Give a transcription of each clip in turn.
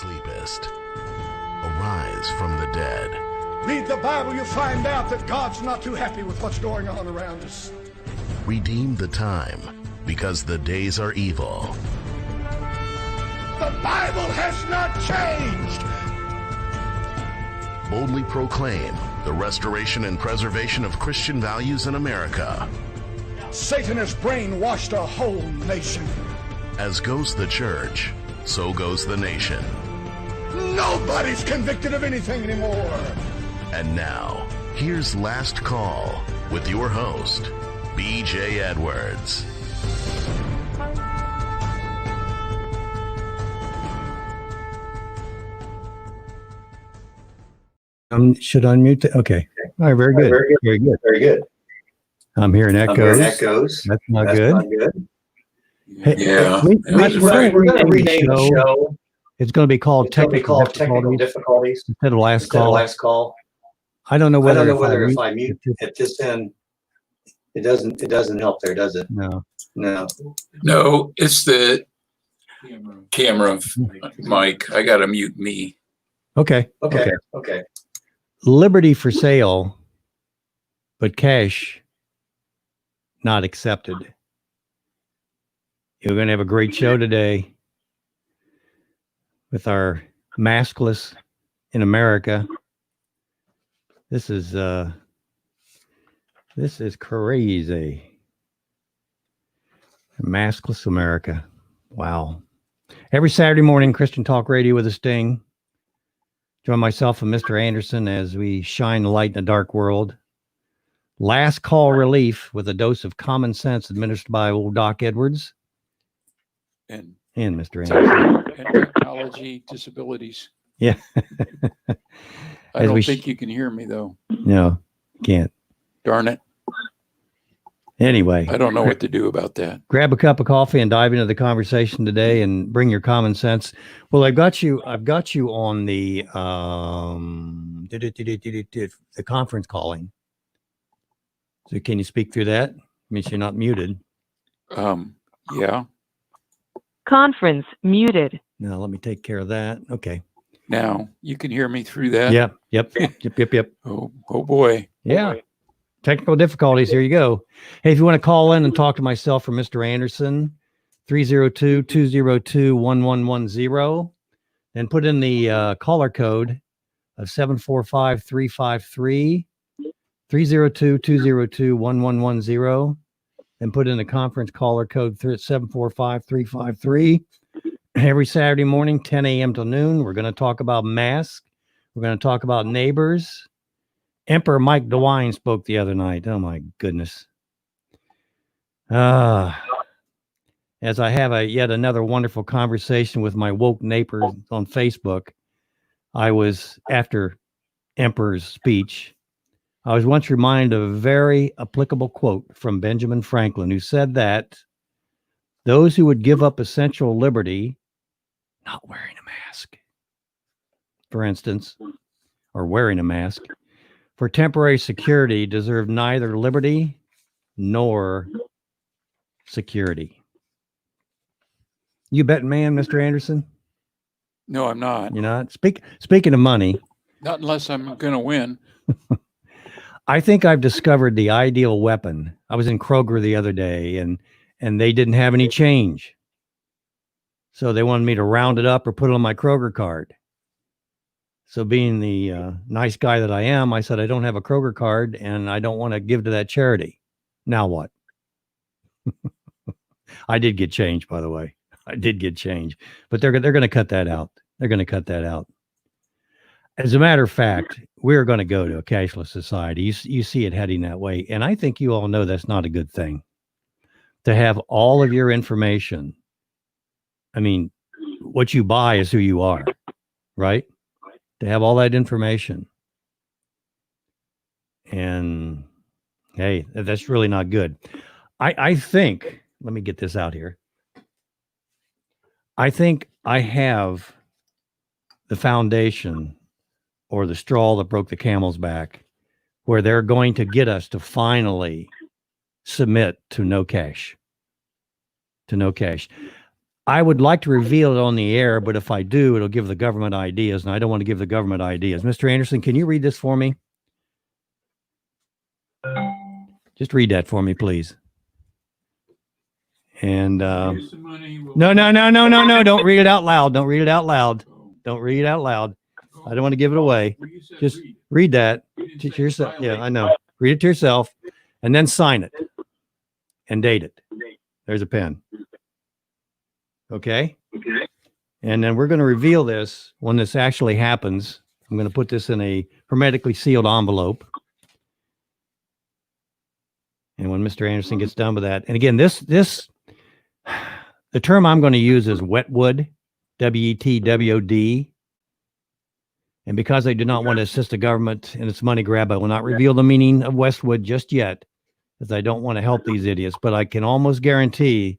sleepest, arise from the dead. Read the Bible, you find out that God's not too happy with what's going on around us. Redeem the time, because the days are evil. The Bible has not changed. Boldly proclaim the restoration and preservation of Christian values in America. Satan has brainwashed a whole nation. As goes the church, so goes the nation. Nobody's convicted of anything anymore. And now, here's Last Call with your host, B.J. Edwards. Should unmute. Okay. All right. Very good. Very good. Very good. I'm hearing echoes. That's not good. Hey, Yeah. we're going to rename the show. It's going to be called It's going to be Technical called Technical Difficulties Difficulties instead of Last instead of Call. Last Call. I don't know I don't know whether if I mute at this end. It doesn't help there, does it? No. No, it's the camera mic. I gotta mute me. Okay. Okay. Liberty for sale, but cash not accepted. You're going to have a great show today with our maskless in America. This is crazy. Maskless America. Wow. Every Saturday morning, Christian Talk Radio with a Sting. Join myself and Mr. Anderson as we shine the light in a dark world. Last Call Relief with a dose of common sense administered by old Doc Edwards And Mr. Anderson. and technology disabilities. Yeah. I As don't we think you can hear me though. No, can't. Darn it. Anyway, I don't know what to do about that. grab a cup of coffee and dive into the conversation today and bring your common sense. Well, I've got you on the conference calling. So can you speak through that? Means you're not muted. Yeah. Conference muted. Now let me take care of that. Okay. Now you can hear me through that. Yep. Oh boy. Yeah. Technical difficulties. Here you go. Hey, if you want to call in and talk to myself or Mr. Anderson, 302-202-1110, and put in the caller code of 745-353, 302-202-1110, and put in the conference caller code 745-353. Every Saturday morning, 10 a.m. till noon, we're going to talk about masks. We're going to talk about neighbors. Emperor Mike DeWine spoke the other night. Oh my goodness. As I have yet another wonderful conversation with my woke neighbors on Facebook, I was, after Emperor's speech, I was once reminded of a very applicable quote from Benjamin Franklin, who said that those who would give up essential liberty, not wearing a mask, for instance, or wearing a mask, for temporary security deserve neither liberty nor security. You betting man, Mr. Anderson? No, I'm not. You're not? Speaking of money, Not unless I'm gonna win. I think I've discovered the ideal weapon. I was in Kroger the other day and they didn't have any change. So they wanted me to round it up or put it on my Kroger card. So being the nice guy that I am, I said, I don't have a Kroger card and I don't want to give to that charity. Now what? I did get change, by the way. I did get change, but they're going to cut that out. They're going to cut that out. As a matter of fact, we're going to go to a cashless society. You see it heading that way. And I think you all know that's not a good thing to have all of your information. I mean, what you buy is who you are, right? To have all that information. And hey, that's really not good. I think, let me get this out here. I think I have the foundation or the straw that broke the camel's back where they're going to get us to finally submit to no cash. I would like to reveal it on the air, but if I do, it'll give the government ideas, and I don't want to give the government ideas. Mr. Anderson, can you read this for me? Just read that for me, please. And no. Don't read it out loud. Don't read it out loud. Don't read it out loud. I don't want to give it away. Just read that to yourself. Yeah, I know. Read it to yourself, and then sign it and date it. There's a pen. Okay. And then we're going to reveal this when this actually happens. I'm going to put this in a hermetically sealed envelope. And when Mr. Anderson gets done with that, and again, the term I'm going to use is wetwood, WETWOD. And because I do not want to assist the government in its money grab, I will not reveal the meaning of Westwood just yet, as I don't want to help these idiots. But I can almost guarantee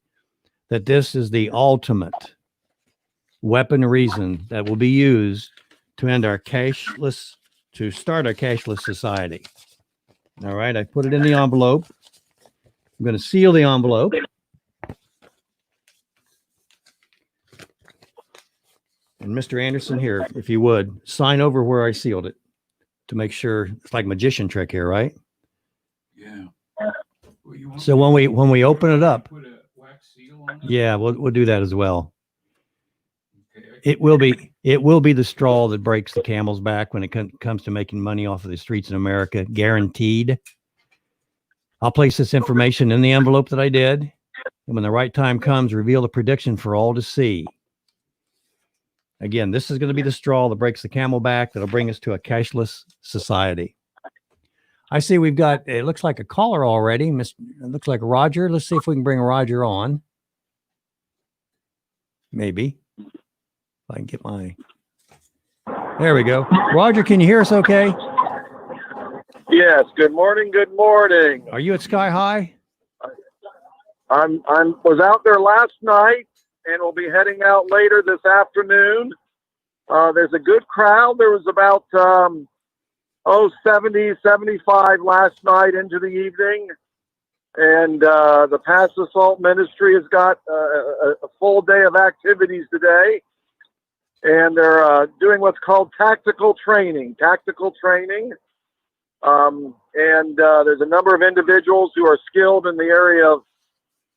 that this is the ultimate weapon reason that will be used to end our cashless, to start our cashless society. All right, I put it in the envelope. I'm going to seal the envelope. And Mr. Anderson here, if you would, sign over where I sealed it to make sure. It's like magician trick here, right? Yeah. Well, so when we open it up, put a wax seal on it? Yeah, we'll do that as well. Okay, it will be the straw that breaks the camel's back when it comes to making money off of the streets in America, guaranteed. I'll place this information in the envelope that I did, and when the right time comes, reveal the prediction for all to see. Again, this is going to be the straw that breaks the camel back that'll bring us to a cashless society. I see we've got, it looks like a caller already. It looks like Roger. Let's see if we can bring Roger on. Maybe. If I can get my, there we go. Roger, can you hear us okay? Yes, good morning, good morning. Are you at Sky High? Was out there last night and we'll be heading out later this afternoon. There's a good crowd. There was about 70, 75 last night into the evening. And the Pass the Salt Ministry has got a full day of activities today. And they're doing what's called tactical training. There's a number of individuals who are skilled in the area of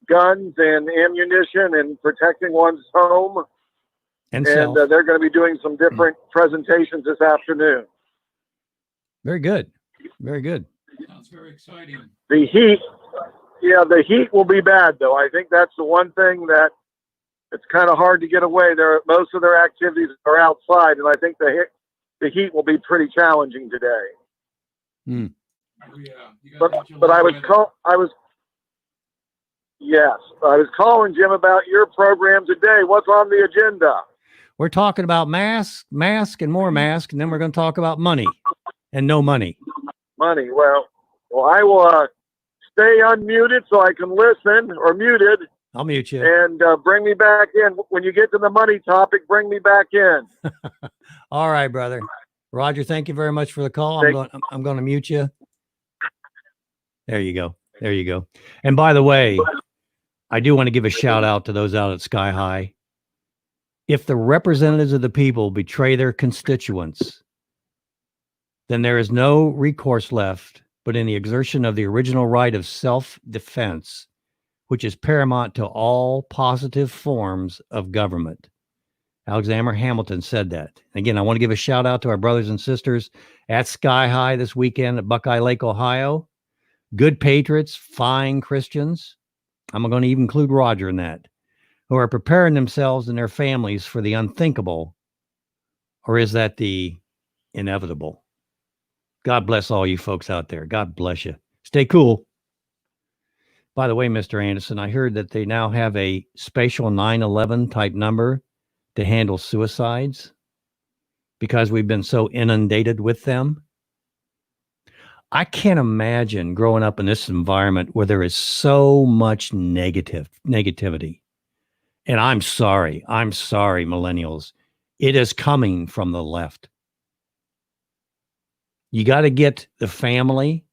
guns and ammunition and protecting one's home. And they're going to be doing some different presentations this afternoon. Very good. Very good. Sounds very exciting. The heat will be bad, though. I think that's the one thing that it's kind of hard to get away. Most of their activities are outside, and I think the heat will be pretty challenging today. Mm. Yeah, but I was calling Jim about your program today. What's on the agenda? We're talking about mask, and more mask, and then we're going to talk about money and no money. Money. Well, I will stay unmuted so I can listen, or muted. I'll mute you. And bring me back in. When you get to the money topic, bring me back in. All right, brother. Roger, thank you very much for the call. I'm going to mute you. There you go. There you go. And by the way, I do want to give a shout out to those out at Sky High. If the representatives of the people betray their constituents, then there is no recourse left but in the exertion of the original right of self-defense, which is paramount to all positive forms of government. Alexander Hamilton said that. Again, I want to give a shout out to our brothers and sisters at Sky High this weekend at Buckeye Lake, Ohio. Good patriots, fine Christians. I'm going to even include Roger in that, who are preparing themselves and their families for the unthinkable, or is that the inevitable? God bless all you folks out there. God bless you. Stay cool. By the way, Mr. Anderson, I heard that they now have a spatial 911 type number to handle suicides because we've been so inundated with them. I can't imagine growing up in this environment where there is so much negativity. And I'm sorry, millennials. It is coming from the left. You got to get the family,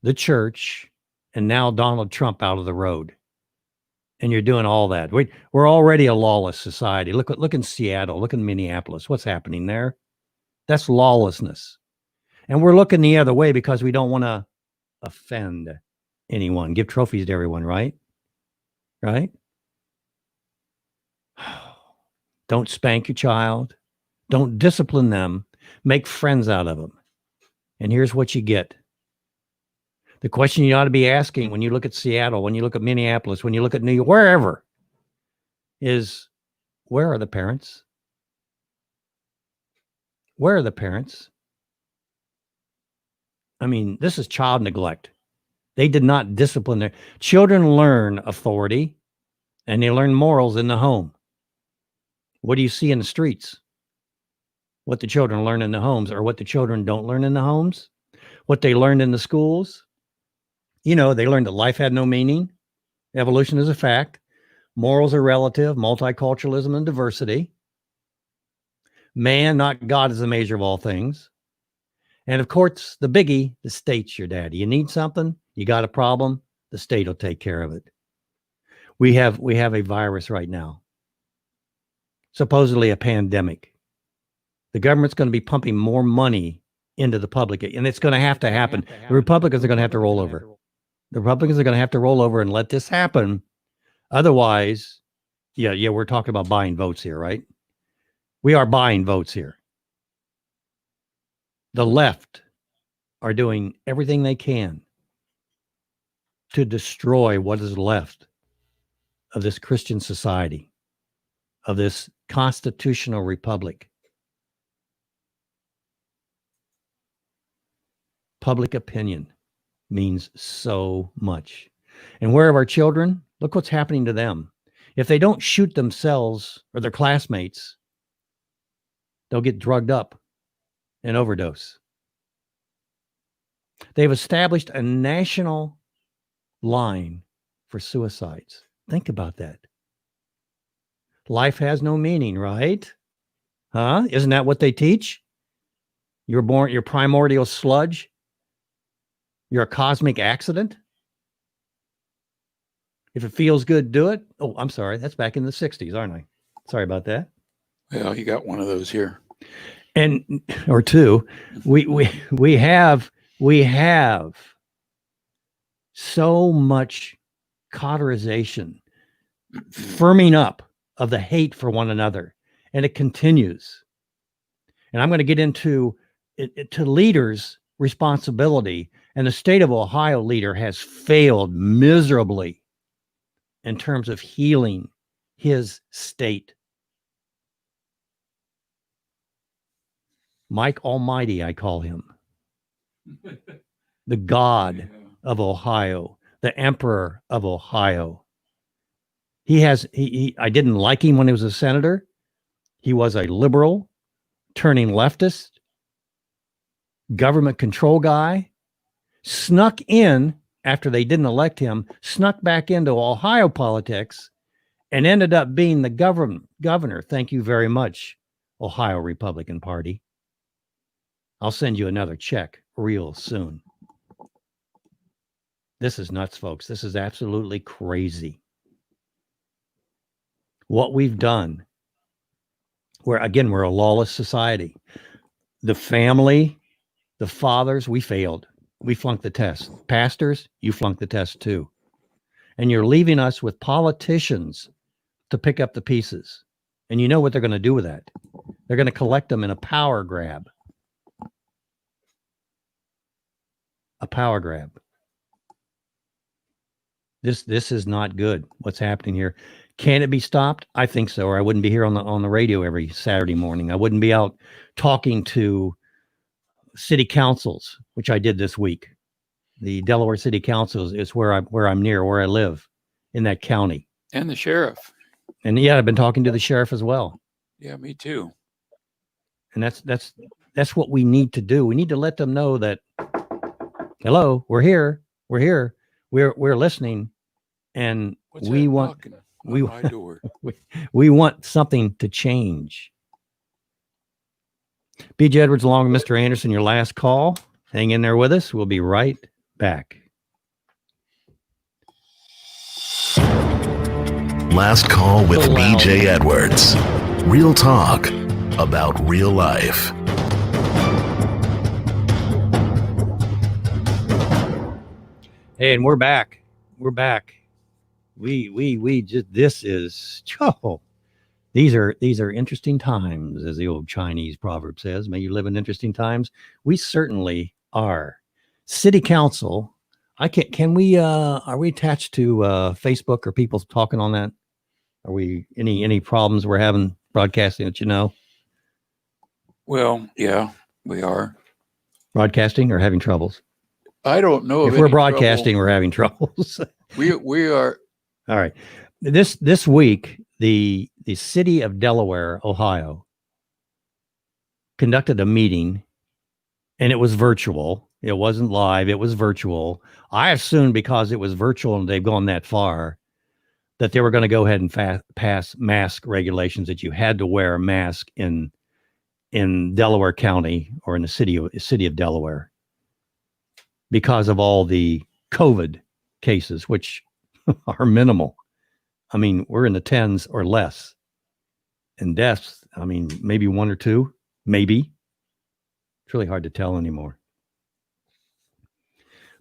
the church, and now Donald Trump out of the road. And you're doing all that. We're already a lawless society. Look in Seattle. Look in Minneapolis. What's happening there? That's lawlessness. And we're looking the other way because we don't want to offend anyone. Give trophies to everyone, right? Right? Don't spank your child. Don't discipline them. Make friends out of them. And here's what you get. The question you ought to be asking when you look at Seattle, when you look at Minneapolis, when you look at New York, wherever, is where are the parents? Where are the parents? I mean, this is child neglect. They did not discipline their children. Learn authority and they learn morals in the home. What do you see in the streets? What the children learn in the homes, or what the children don't learn in the homes, what they learned in the schools. You know, they learned that life had no meaning. Evolution is a fact. Morals are relative, multiculturalism and diversity. Man, not God, is the measure of all things. And of course, the biggie, the state's your daddy. You need something, you got a problem, the state will take care of it. We have a virus right now, supposedly a pandemic. The government's going to be pumping more money into the public, and it's going to have to happen. The Republicans are going to have to roll over. The Republicans are going to have to roll over and let this happen. Otherwise, yeah, we're talking about buying votes here, right? We are buying votes here. The left are doing everything they can to destroy what is left of this Christian society, of this constitutional republic. Public opinion means so much. And where are our children? Look what's happening to them. If they don't shoot themselves or their classmates, they'll get drugged up and overdose. They've established a national line for suicides. Think about that. Life has no meaning, right? Huh? Isn't that what they teach? You're born, you're primordial sludge. You're a cosmic accident. If it feels good, do it. Oh, I'm sorry. That's back in the 60s, aren't I? Sorry about that. Well, you got one of those here. And or two. We have so much cauterization, firming up of the hate for one another, and it continues. And I'm going to get into it to leaders' responsibility. And the state of Ohio leader has failed miserably in terms of healing his state. Mike Almighty, I call him. The God of Ohio, the Emperor of Ohio. I didn't like him when he was a senator. He was a liberal, turning leftist, government control guy. Snuck in after they didn't elect him, snuck back into Ohio politics and ended up being the governor. Thank you very much, Ohio Republican Party. I'll send you another check real soon. This is nuts, folks. This is absolutely crazy. What we've done, we're a lawless society. The family, the fathers, we failed. We flunked the test. Pastors, you flunked the test too. And you're leaving us with politicians to pick up the pieces. And you know what they're going to do with that? They're going to collect them in a power grab. A power grab. This is not good. What's happening here? Can it be stopped? I think so, or I wouldn't be here on the radio every Saturday morning. I wouldn't be out talking to city councils, which I did this week. The Delaware City Council is where I'm near, where I live in that county. And the sheriff. And yeah, I've been talking to the sheriff as well. Yeah, me too. And that's what we need to do. We need to let them know that, hello, we're here, we're listening, and What's we that want knocking on my door? we want something to change. B.J. Edwards along with Mr. Anderson, your last call. Hang in there with us. We'll be right back. Last Call with So loud. BJ Edwards. Real talk about real life. Hey, and we're back. We're back. We just, this is, oh, these are interesting times, as the old Chinese proverb says. May you live in interesting times. We certainly are. City Council. Can we, are we attached to Facebook? Or people talking on that? Are we, any problems we're having broadcasting that you know? Well, yeah, we are. Broadcasting or having troubles? I don't know If of we're any broadcasting, we're having troubles. trouble. We are. All right. This week, the city of Delaware, Ohio, conducted a meeting, and it was virtual. It wasn't live. It was virtual. I assumed because it was virtual and they've gone that far that they were going to go ahead and pass mask regulations, that you had to wear a mask in Delaware County or in the city of Delaware because of all the COVID cases, which are minimal. I mean, we're in the tens or less. And deaths, I mean, maybe one or two, maybe. It's really hard to tell anymore.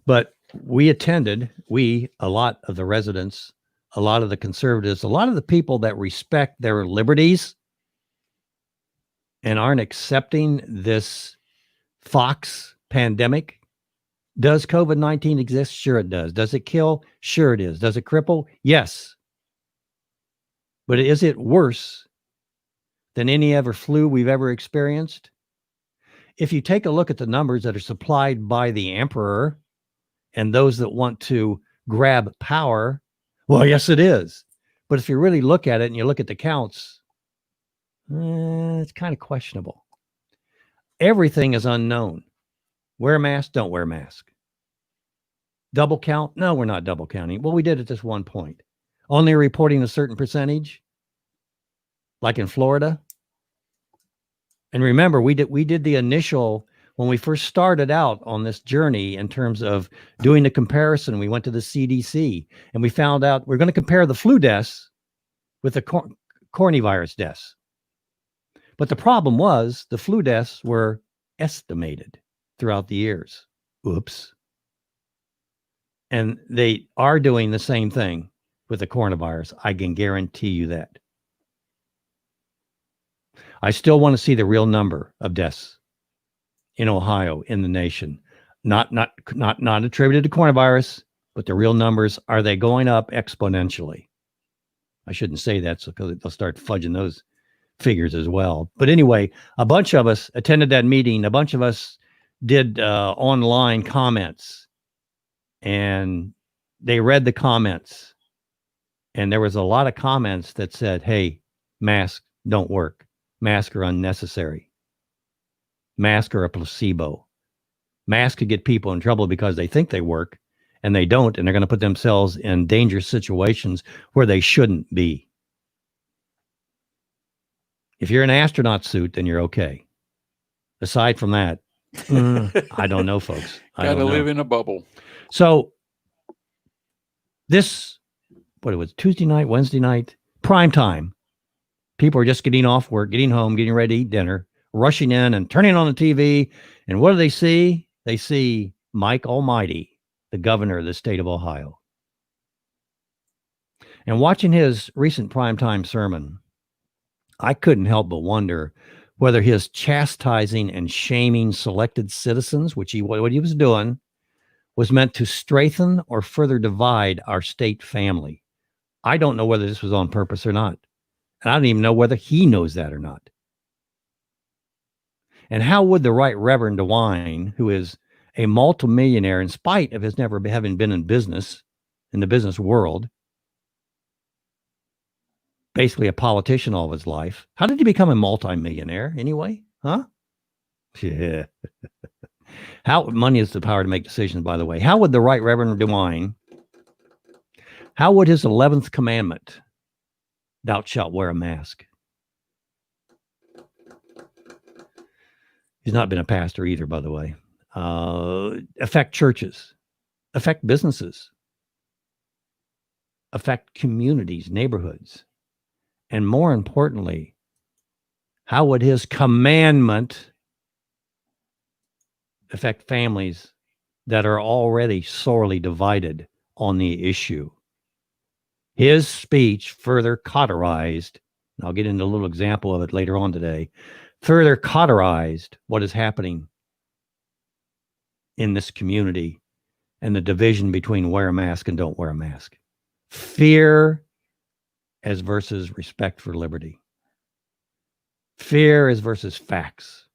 But we attended, a lot of the residents, a lot of the conservatives, a lot of the people that respect their liberties and aren't accepting this Fox pandemic. Does COVID-19 exist? Sure it does. Does it kill? Sure it is. Does it cripple? Yes. But is it worse than any other flu we've ever experienced? If you take a look at the numbers that are supplied by the emperor and those that want to grab power, well, yes, it is. But if you really look at it and you look at the counts, it's kind of questionable. Everything is unknown. Wear a mask, don't wear a mask. Double count? No, we're not double counting. Well, we did at this one point. Only reporting a certain percentage, like in Florida. And remember, we did the initial, when we first started out on this journey in terms of doing the comparison, we went to the CDC and we found out we're going to compare the flu deaths with the coronavirus deaths. But the problem was the flu deaths were estimated throughout the years. Oops. And they are doing the same thing with the coronavirus. I can guarantee you that. I still want to see the real number of deaths in Ohio, in the nation. Not attributed to coronavirus, but the real numbers. Are they going up exponentially? I shouldn't say that because they'll start fudging those figures as well. But anyway, a bunch of us attended that meeting. A bunch of us did online comments, and they read the comments, and there was a lot of comments that said, hey, masks don't work. Masks are unnecessary. Masks are a placebo. Masks could get people in trouble because they think they work and they don't, and they're going to put themselves in dangerous situations where they shouldn't be. If you're in an astronaut suit, then you're okay. Aside from that, I don't know, folks. Gotta live in a bubble. So this, what it was, Tuesday night, Wednesday night, prime time. People are just getting off work, getting home, getting ready to eat dinner, rushing in and turning on the TV. And what do they see? They see Mike Almighty, the governor of the state of Ohio. And watching his recent primetime sermon, I couldn't help but wonder whether his chastising and shaming selected citizens, what he was doing, was meant to strengthen or further divide our state family. I don't know whether this was on purpose or not. And I don't even know whether he knows that or not. And how would the Right Reverend DeWine, who is a multimillionaire in spite of his never having been in business, in the business world, basically a politician all of his life, how did he become a multimillionaire anyway? Huh? Yeah. How money is the power to make decisions, by the way. How would the Right Reverend DeWine, how would his 11th commandment, thou shalt wear a mask? He's not been a pastor either, by the way. Affect churches, affect businesses, affect communities, neighborhoods? And more importantly, how would his commandment affect families that are already sorely divided on the issue? His speech further cauterized, and I'll get into a little example of it later on today, further cauterized what is happening in this community and the division between wear a mask and don't wear a mask. Fear as versus respect for liberty. Fear as versus facts.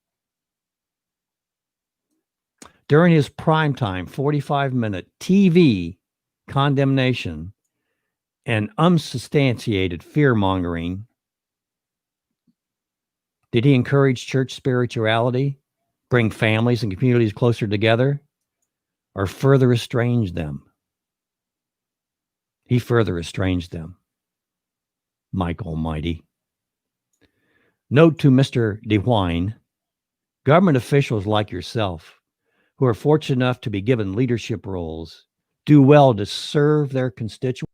During his primetime 45-minute TV condemnation and unsubstantiated fear-mongering, did he encourage church spirituality, bring families and communities closer together, or further estrange them? He further estranged them. Mike Almighty. Note to Mr. DeWine, government officials like yourself, who are fortunate enough to be given leadership roles, do well to serve their constituents.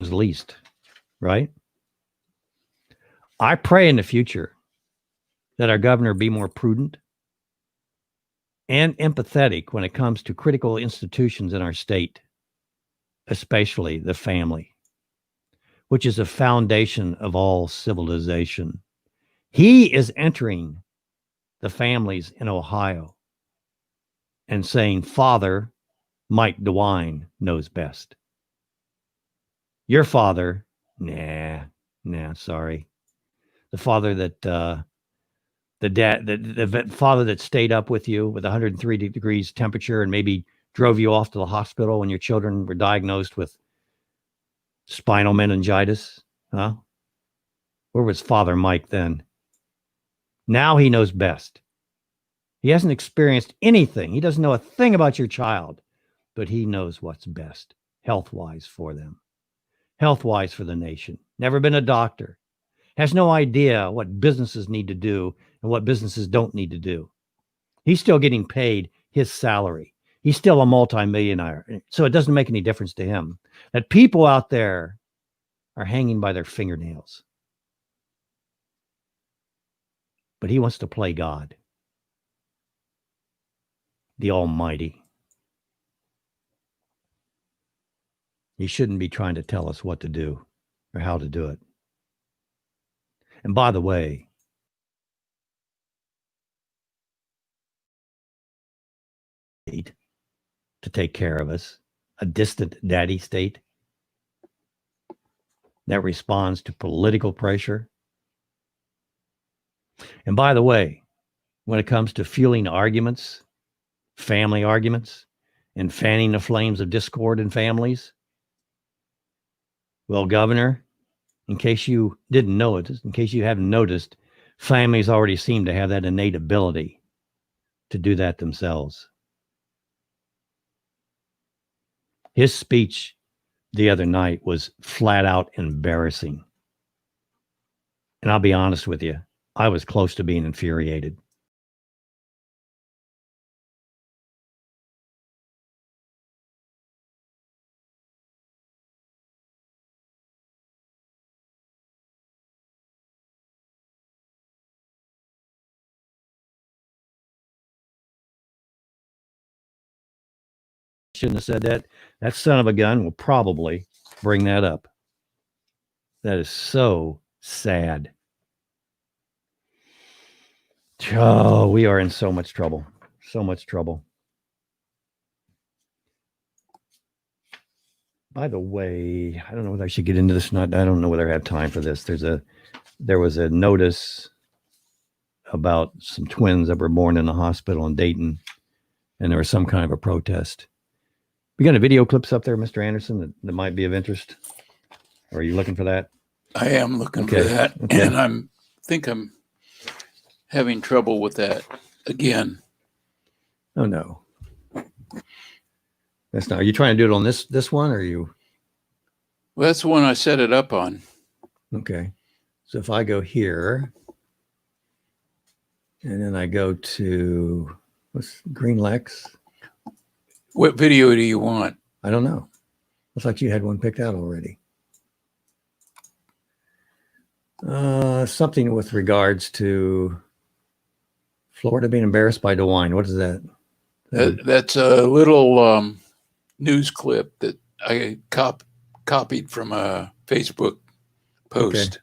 Least, right? I pray in the future that our governor be more prudent and empathetic when it comes to critical institutions in our state, especially the family, which is the foundation of all civilization. He is entering the families in Ohio and saying, Father Mike DeWine knows best. Your father, nah, sorry. The father that, the father that stayed up with you with 103 degrees temperature and maybe drove you off to the hospital when your children were diagnosed with spinal meningitis, huh? Where was Father Mike then? Now he knows best. He hasn't experienced anything. He doesn't know a thing about your child, but he knows what's best health-wise for them. Health-wise for the nation. Never been a doctor. Has no idea what businesses need to do and what businesses don't need to do. He's still getting paid his salary. He's still a multimillionaire. So it doesn't make any difference to him that people out there are hanging by their fingernails. But he wants to play God, the Almighty. He shouldn't be trying to tell us what to do or how to do it. And by the way, to take care of us, a distant daddy state that responds to political pressure. And by the way, when it comes to fueling arguments, family arguments, and fanning the flames of discord in families, well, Governor, in case you didn't know it, in case you haven't noticed, families already seem to have that innate ability to do that themselves. His speech the other night was flat out embarrassing. And I'll be honest with you, I was close to being infuriated. Shouldn't have said that. That son of a gun will probably bring that up. That is so sad. Oh, we are in so much trouble. So much trouble. By the way, I don't know whether I should get into this or not. I don't know whether I have time for this. There was a notice about some twins that were born in the hospital in Dayton, and there was some kind of a protest. We got a video clips up there, Mr. Anderson, that might be of interest. Or are you looking for that? I am looking for Okay, that, okay. and I'm having trouble with that again. Oh no. That's not. Are you trying to do it on this one, or are you? Well, that's the one I set it up on. Okay. So if I go here, and then I go to what's Green Lex? What video do you want? I don't know. Looks like you had one picked out already. Something with regards to Florida being embarrassed by DeWine. What is that? That's a little news clip that I copied from a Facebook post.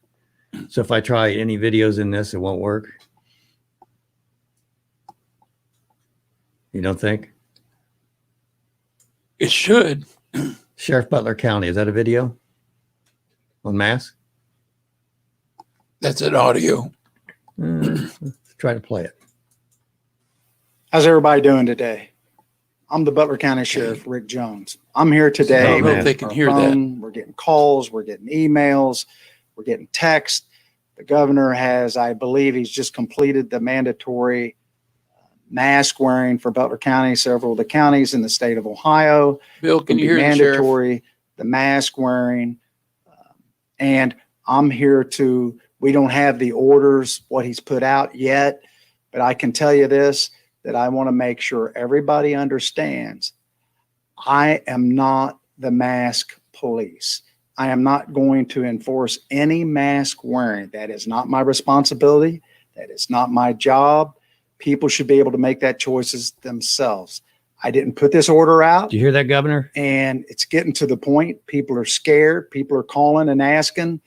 So if I try any videos in this, it won't work. You don't think? It should. Sheriff Butler County, is that a video on mask? That's an audio. Let's try to play it. How's everybody doing today? I'm the Butler County Sheriff, Rick Jones. I'm here I today. don't know if man. they can Our hear that. phone, we're getting calls, we're getting emails, we're getting texts. The governor has, I believe, he's just completed the mandatory mask wearing for Butler County, several of the counties in the state of Ohio. Bill, can Will you be hear the sheriff? mandatory, the mask wearing. And I'm here to, we don't have the orders, what he's put out yet, but I can tell you this, that I want to make sure everybody understands. I am not the mask police. I am not going to enforce any mask wearing. That is not my responsibility. That is not my job. People should be able to make that choices themselves. I didn't put this order out. Do you hear that, Governor? And it's getting to the point. People are scared. People are calling and asking,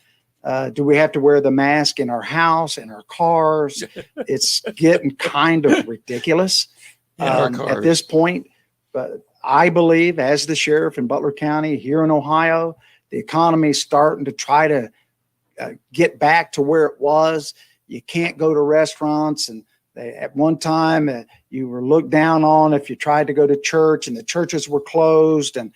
do we have to wear the mask in our house, in our cars? It's getting kind of ridiculous In our at cars. this point. But I believe, as the sheriff in Butler County here in Ohio, the economy is starting to try to get back to where it was. You can't go to restaurants, and at one time you were looked down on if you tried to go to church, and the churches were closed, and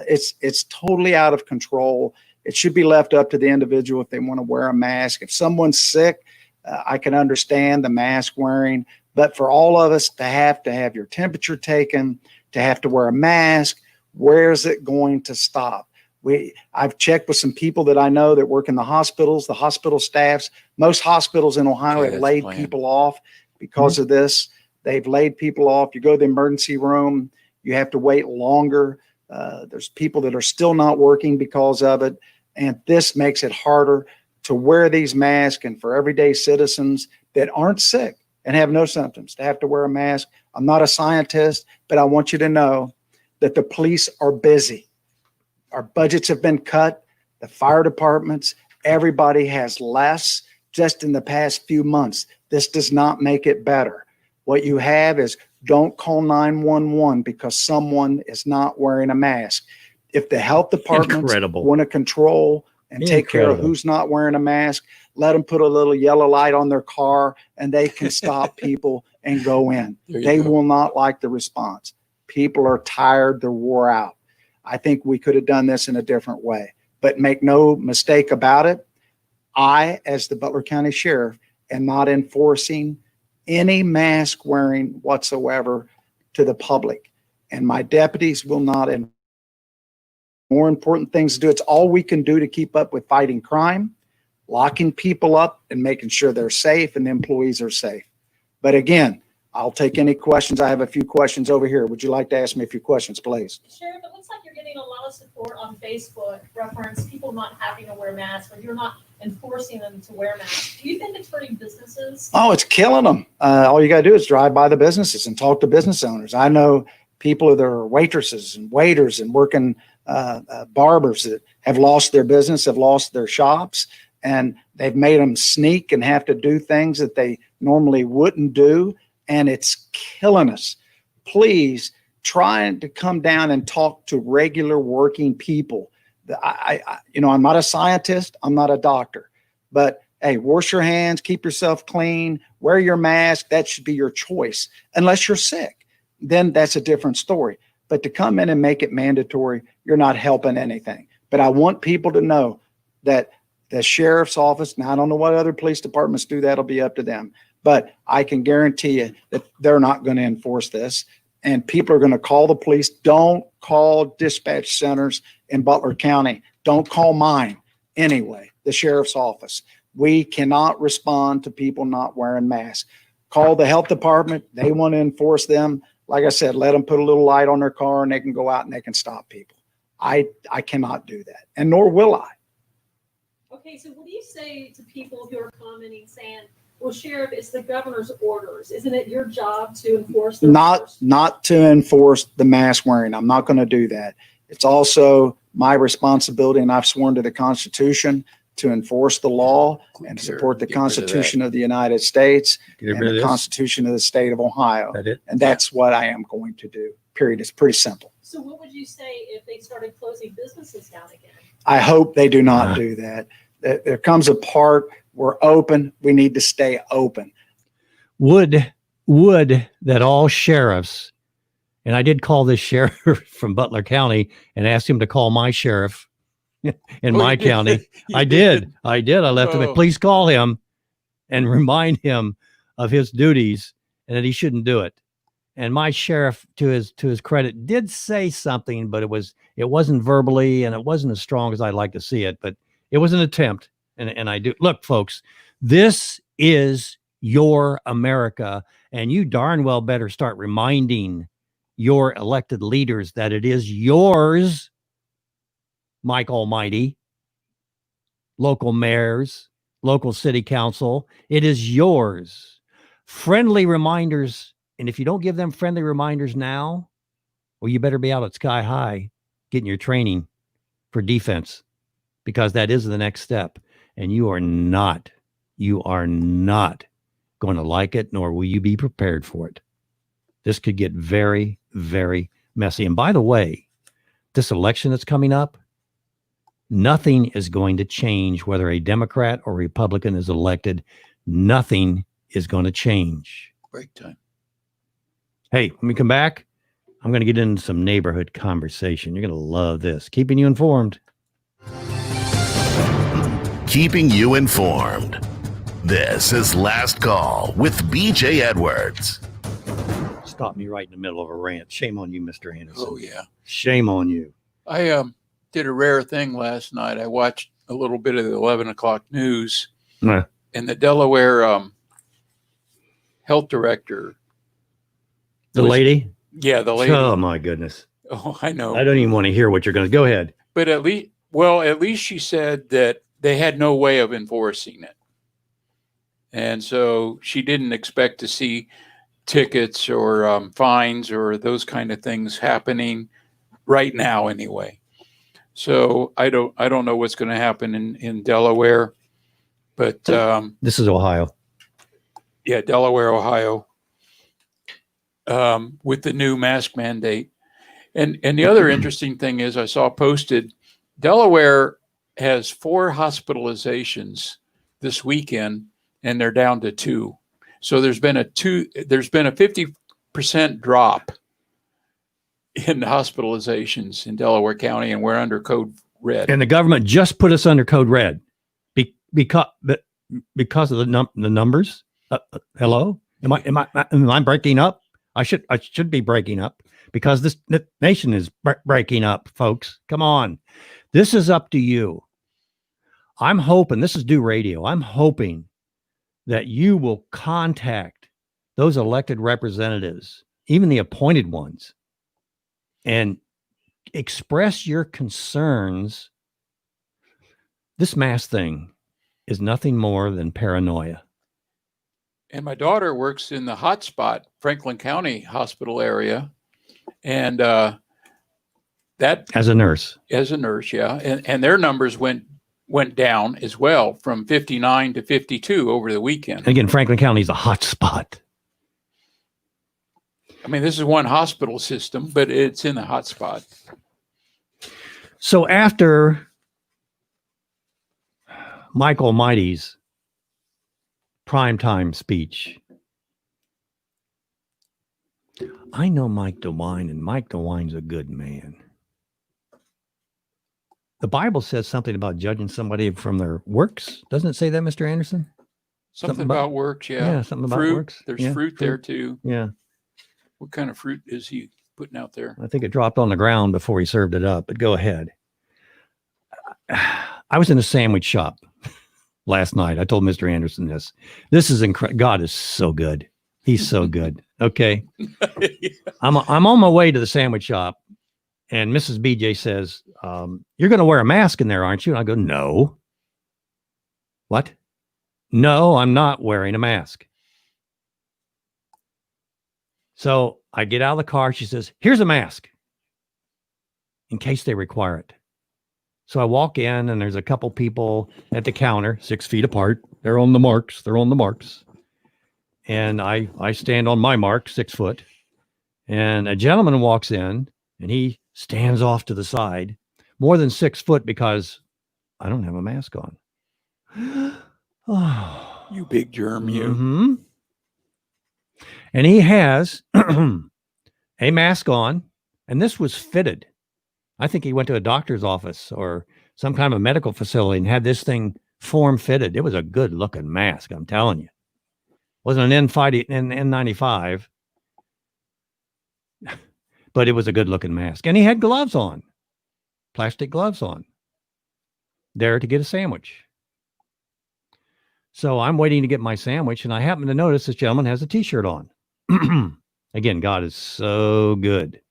it's totally out of control. It should be left up to the individual if they want to wear a mask. If someone's sick, I can understand the mask wearing, but for all of us to have your temperature taken, to have to wear a mask, where is it going to stop? I've checked with some people that I know that work in the hospitals, the hospital staffs. Most hospitals in Ohio Okay, have that's laid planned. people off because of this. They've laid people off. You go to the emergency room, you have to wait longer. There's people that are still not working because of it. And this makes it harder to wear these masks, and for everyday citizens that aren't sick and have no symptoms to have to wear a mask. I'm not a scientist, but I want you to know that the police are busy. Our budgets have been cut. The fire departments, everybody has less just in the past few months. This does not make it better. What you have is don't call 911 because someone is not wearing a mask. If the health departments Incredible. want to control and take care of Incredible. who's not wearing a mask, let them put a little yellow light on their car and they can stop people and go in. There you They go. will not like the response. People are tired. They're wore out. I think we could have done this in a different way, but make no mistake about it. I, as the Butler County Sheriff, am not enforcing any mask wearing whatsoever to the public, and my deputies will not. More important things to do. It's all we can do to keep up with fighting crime, locking people up and making sure they're safe and the employees are safe. But again, I'll take any questions. I have a few questions over here. Would you like to ask me a few questions, please? Sheriff, it looks like you're getting a lot of support on Facebook, reference people not having to wear masks, or you're not enforcing them to wear masks. Do you think it's hurting businesses? Oh, it's killing them. All you got to do is drive by the businesses and talk to business owners. I know people that are waitresses and waiters and working barbers that have lost their business, have lost their shops, and they've made them sneak and have to do things that they normally wouldn't do. And it's killing us. Please try to come down and talk to regular working people. I'm not a scientist. I'm not a doctor, but hey, wash your hands, keep yourself clean, wear your mask. That should be your choice. Unless you're sick, then that's a different story. But to come in and make it mandatory, you're not helping anything. But I want people to know that the sheriff's office, now I don't know what other police departments do, that'll be up to them. But I can guarantee you that they're not going to enforce this. And people are going to call the police. Don't call dispatch centers in Butler County. Don't call mine anyway, the sheriff's office. We cannot respond to people not wearing masks. Call the health department. They want to enforce them. Like I said, let them put a little light on their car and they can go out and they can stop people. I cannot do that, and nor will I. Okay, so what do you say to people who are commenting saying, well, Sheriff, it's the governor's orders. Isn't it your job to enforce those orders? Not to enforce the mask wearing. I'm not going to do that. It's also my responsibility, and I've sworn to the Constitution to enforce the law and support the Constitution of the United States and the Constitution of the state of Ohio. And that's what I am going to do, period. It's pretty simple. So what would you say if they started closing businesses down again? I hope they do not do that. There comes a part, we're open, we need to stay open. Would that all sheriffs, and I did call this sheriff from Butler County and asked him to call my sheriff in my county. I did. I left him, please call him and remind him of his duties and that he shouldn't do it. And my sheriff, to his credit, did say something, but it wasn't verbally and it wasn't as strong as I'd like to see it, but it was an attempt. And I do look, folks, this is your America, and you darn well better start reminding your elected leaders that it is yours, Mike Almighty, local mayors, local city council. It is yours. Friendly reminders. And if you don't give them friendly reminders now, well, you better be out at Sky High getting your training for defense, because that is the next step. And you are not going to like it, nor will you be prepared for it. This could get very, very messy. And by the way, this election that's coming up, nothing is going to change whether a Democrat or Republican is elected. Nothing is going to change. Break time. Hey, when we come back, I'm going to get into some neighborhood conversation. You're going to love this. Keeping you informed. Keeping you informed. This is Last Call with BJ Edwards. Stop me right in the middle of a rant. Shame on you, Mr. Anderson. Oh, yeah. Shame on you. I did a rare thing last night. I watched a little bit of the 11 o'clock news, and the Delaware health director. The lady? Yeah, the lady. Oh, my goodness. Oh, I know. I don't even want to hear what you're going to go ahead. But at least she said that they had no way of enforcing it. And so she didn't expect to see tickets or fines or those kind of things happening right now anyway. So I don't know what's going to happen in Delaware, but this is Ohio. Yeah, Delaware, Ohio, with the new mask mandate. And the other interesting thing is I saw posted, Delaware has 4 hospitalizations this weekend, and they're down to 2. So there's been a 50% drop in hospitalizations in Delaware County, and we're under code red. And the government just put us under code red because of the numbers. Hello, am I breaking up? I should be breaking up because this nation is breaking up, folks. Come on, this is up to you. I'm hoping, this is Do Radio, I'm hoping that you will contact those elected representatives, even the appointed ones, and express your concerns. This mask thing is nothing more than paranoia. And my daughter works in the hotspot Franklin County hospital area, and that as a nurse, yeah, and their numbers went down as well from 59 to 52 over the weekend. And again, Franklin County is a hot spot. I mean, this is one hospital system, but it's in the hot spot. So after Mike Almighty's primetime speech, I know Mike DeWine, and Mike DeWine's a good man. The Bible says something about judging somebody from their works. Doesn't it say that, Mr. Anderson? Something about works, yeah. Yeah, something about fruit. works. There's Yeah, fruit there too. Yeah. What kind of fruit is he putting out there? I think it dropped on the ground before he served it up, but go ahead. I was in a sandwich shop last night. I told Mr. Anderson this. This is incredible. God is so good. He's so good. Okay. I'm on my way to the sandwich shop, and Mrs. BJ says, you're going to wear a mask in there, aren't you? And I go, no. What? No, I'm not wearing a mask. So I get out of the car. She says, here's a mask in case they require it. So I walk in, and there's a couple people at the counter, 6 feet apart. They're on the marks. They're on the marks. And I stand on my mark, 6 foot. And a gentleman walks in, and he stands off to the side, more than 6 foot, because I don't have a mask on. Oh, You big germ, you. mm-hmm. And he has a mask on, and this was fitted. I think he went to a doctor's office or some kind of a medical facility and had this thing form fitted. It was a good looking mask, I'm telling you. Wasn't an N95, but it was a good looking mask. And he had gloves on, plastic gloves on, there to get a sandwich. So I'm waiting to get my sandwich, and I happen to notice this gentleman has a t-shirt on. Again, God is so good.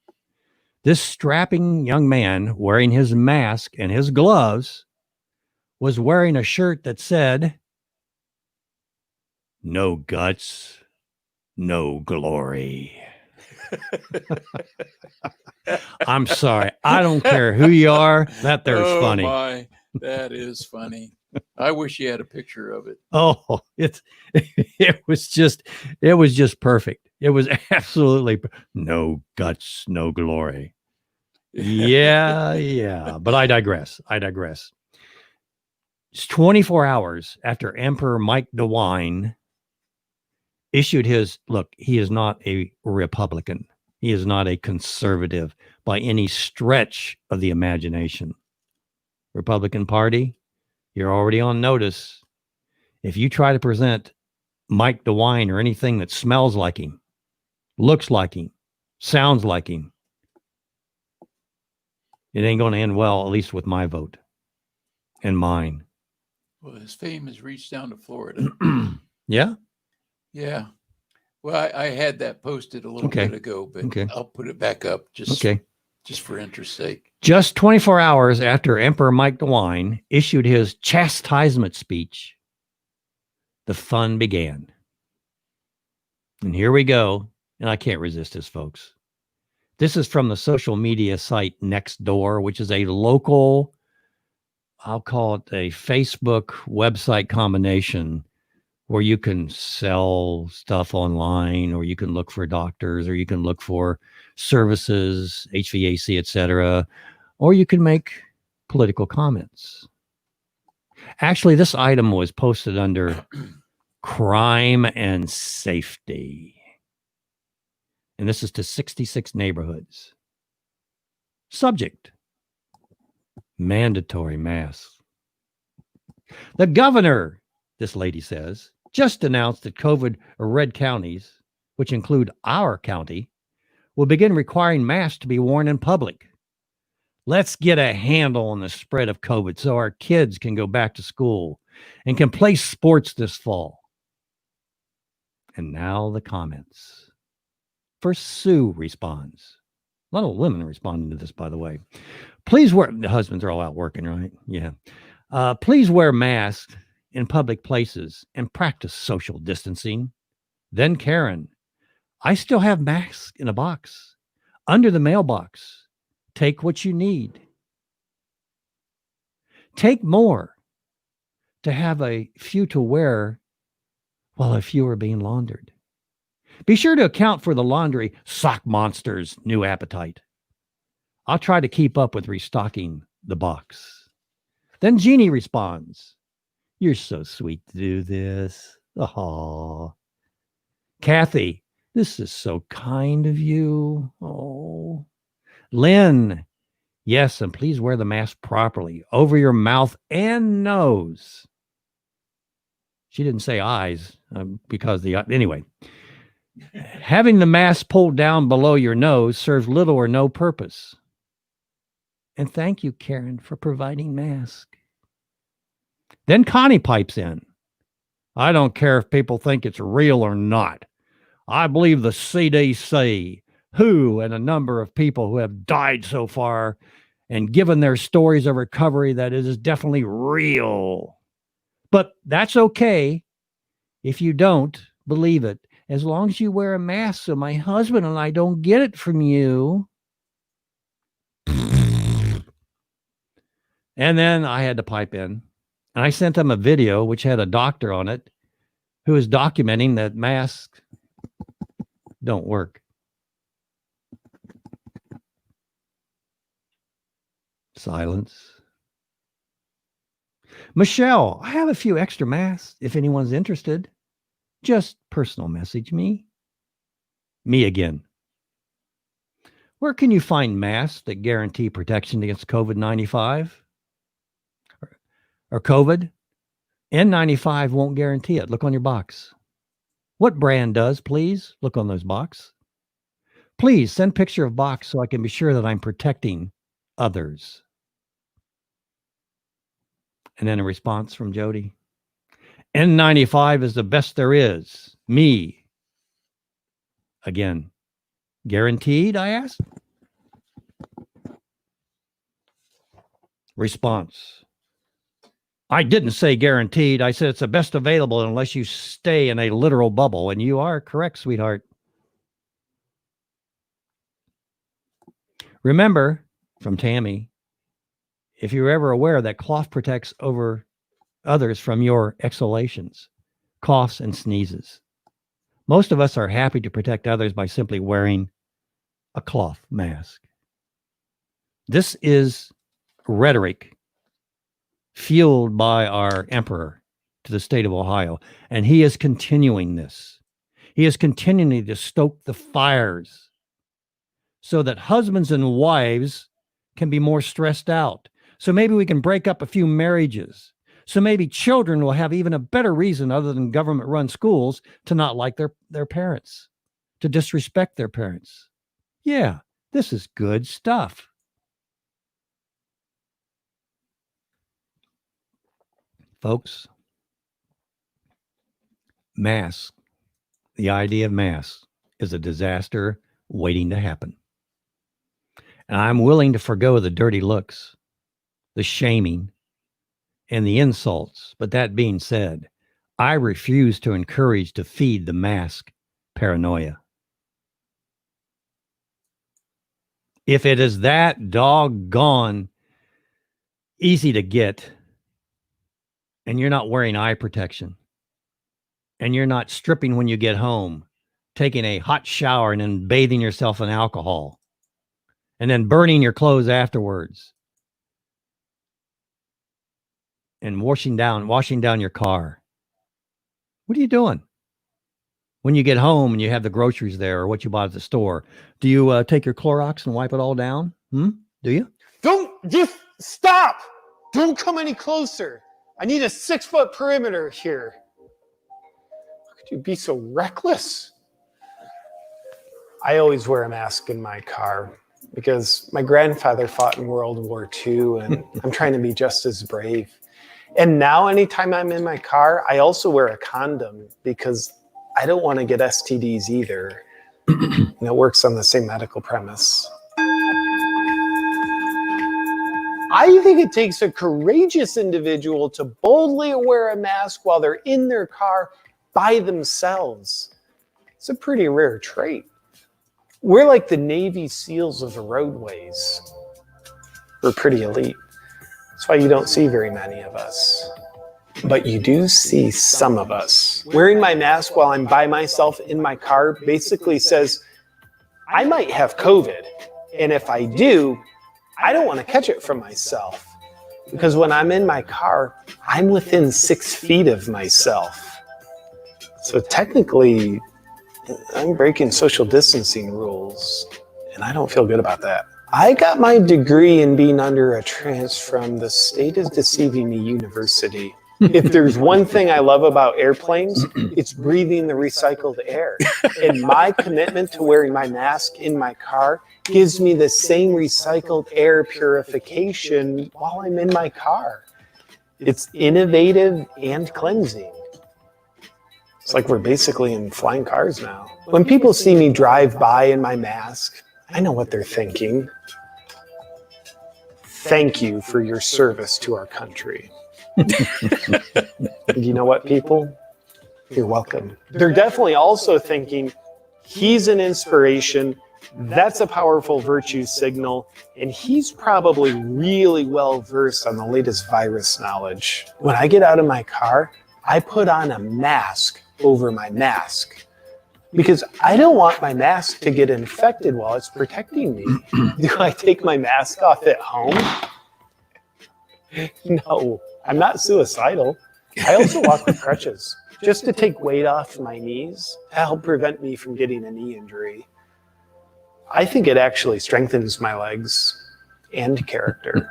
This strapping young man wearing his mask and his gloves was wearing a shirt that said, no guts, no glory. I'm sorry. I don't care who you are. That there's funny. My, that is funny. I wish you had a picture of it. Oh, it was just perfect. It was absolutely no guts, no glory. Yeah. But I digress. It's 24 hours after Emperor Mike DeWine issued his, look, he is not a Republican. He is not a conservative by any stretch of the imagination. Republican Party, you're already on notice. If you try to present Mike DeWine or anything that smells like him, looks like him, sounds like him, it ain't going to end well, at least with my vote and mine. Well, his fame has reached down to Florida. Yeah? Yeah. Well, I had that posted a little bit ago, but I'll put it back up just for interest's sake. Just 24 hours after Emperor Mike DeWine issued his chastisement speech, the fun began. And here we go. And I can't resist this, folks. This is from the social media site Nextdoor, which is a local, I'll call it a Facebook website combination where you can sell stuff online, or you can look for doctors, or you can look for services, HVAC, etc., or you can make political comments. Actually, this item was posted under crime and safety. And this is to 66 neighborhoods. Subject: mandatory masks. The governor, this lady says, just announced that COVID red counties, which include our county, will begin requiring masks to be worn in public. Let's get a handle on the spread of COVID so our kids can go back to school and can play sports this fall. And now the comments. First, Sue responds. A lot of women responding to this, by the way. Please wear, the husbands are all out working, right? Yeah. Please wear masks in public places and practice social distancing. Then Karen, I still have masks in a box under the mailbox. Take what you need. Take more to have a few to wear while a few are being laundered. Be sure to account for the laundry sock monster's new appetite. I'll try to keep up with restocking the box. Then Jeannie responds, you're so sweet to do this. Oh. Kathy, This is so kind of you. Oh, Lynn. Yes, and please wear the mask properly over your mouth and nose. She didn't say eyes because anyway. Having the mask pulled down below your nose serves little or no purpose. And thank you, Karen, for providing mask. Then Connie pipes in. I don't care if people think it's real or not. I believe the CDC, WHO, and a number of people who have died so far and given their stories of recovery that it is definitely real. But that's okay if you don't believe it, as long as you wear a mask so my husband and I don't get it from you. And then I had to pipe in. And I sent them a video which had a doctor on it who is documenting that masks don't work. Silence. Michelle, I have a few extra masks if anyone's interested. Just personal message me. Me again. Where can you find masks that guarantee protection against COVID-95? Or COVID? N95 won't guarantee it. Look on your box. What brand does, please? Look on those box. Please send picture of box so I can be sure that I'm protecting others. And then a response from Jody. N95 is the best there is. Me. Again. Guaranteed, I asked. Response. I didn't say guaranteed. I said it's the best available unless you stay in a literal bubble. And you are correct, sweetheart. Remember, from Tammy, if you're ever aware that cloth protects over others from your exhalations, coughs, and sneezes. Most of us are happy to protect others by simply wearing a cloth mask. This is rhetoric fueled by our emperor to the state of Ohio, and he is continuing this. He is continuing to stoke the fires so that husbands and wives can be more stressed out. So maybe we can break up a few marriages. So maybe children will have even a better reason other than government-run schools to not like their parents, to disrespect their parents. Yeah, this is good stuff. Folks, mask, the idea of masks is a disaster waiting to happen. And I'm willing to forgo the dirty looks, the shaming, and the insults. But that being said, I refuse to encourage to feed the mask paranoia. If it is that doggone easy to get, and you're not wearing eye protection, and you're not stripping when you get home, taking a hot shower and then bathing yourself in alcohol, and then burning your clothes afterwards, and washing down your car. What are you doing? When you get home and you have the groceries there or what you bought at the store, do you take your Clorox and wipe it all down? Do you? Don't just stop. Don't come any closer. I need a 6-foot perimeter here. How could you be so reckless? I always wear a mask in my car because my grandfather fought in World War II and I'm trying to be just as brave. And now anytime I'm in my car, I also wear a condom because I don't want to get STDs either. And it works on the same medical premise. I think it takes a courageous individual to boldly wear a mask while they're in their car by themselves. It's a pretty rare trait. We're like the Navy SEALs of the roadways. We're pretty elite. That's why you don't see very many of us. But you do see some of us. Wearing my mask while I'm by myself in my car basically says, I might have COVID. And if I do, I don't want to catch it from myself. Because when I'm in my car, I'm within 6 feet of myself. So technically, I'm breaking social distancing rules, and I don't feel good about that. I got my degree in being under a trance from the State is Deceiving Me University. If there's one thing I love about airplanes, it's breathing the recycled air. And my commitment to wearing my mask in my car gives me the same recycled air purification while I'm in my car. It's innovative and cleansing. It's like we're basically in flying cars now. When people see me drive by in my mask, I know what they're thinking. Thank you for your service to our country. You know what, people? You're welcome. They're definitely also thinking, he's an inspiration. That's a powerful virtue signal. And he's probably really well versed on the latest virus knowledge. When I get out of my car, I put on a mask over my mask because I don't want my mask to get infected while it's protecting me. Do I take my mask off at home? No, I'm not suicidal. I also walk with crutches just to take weight off my knees to help prevent me from getting a knee injury. I think it actually strengthens my legs and character.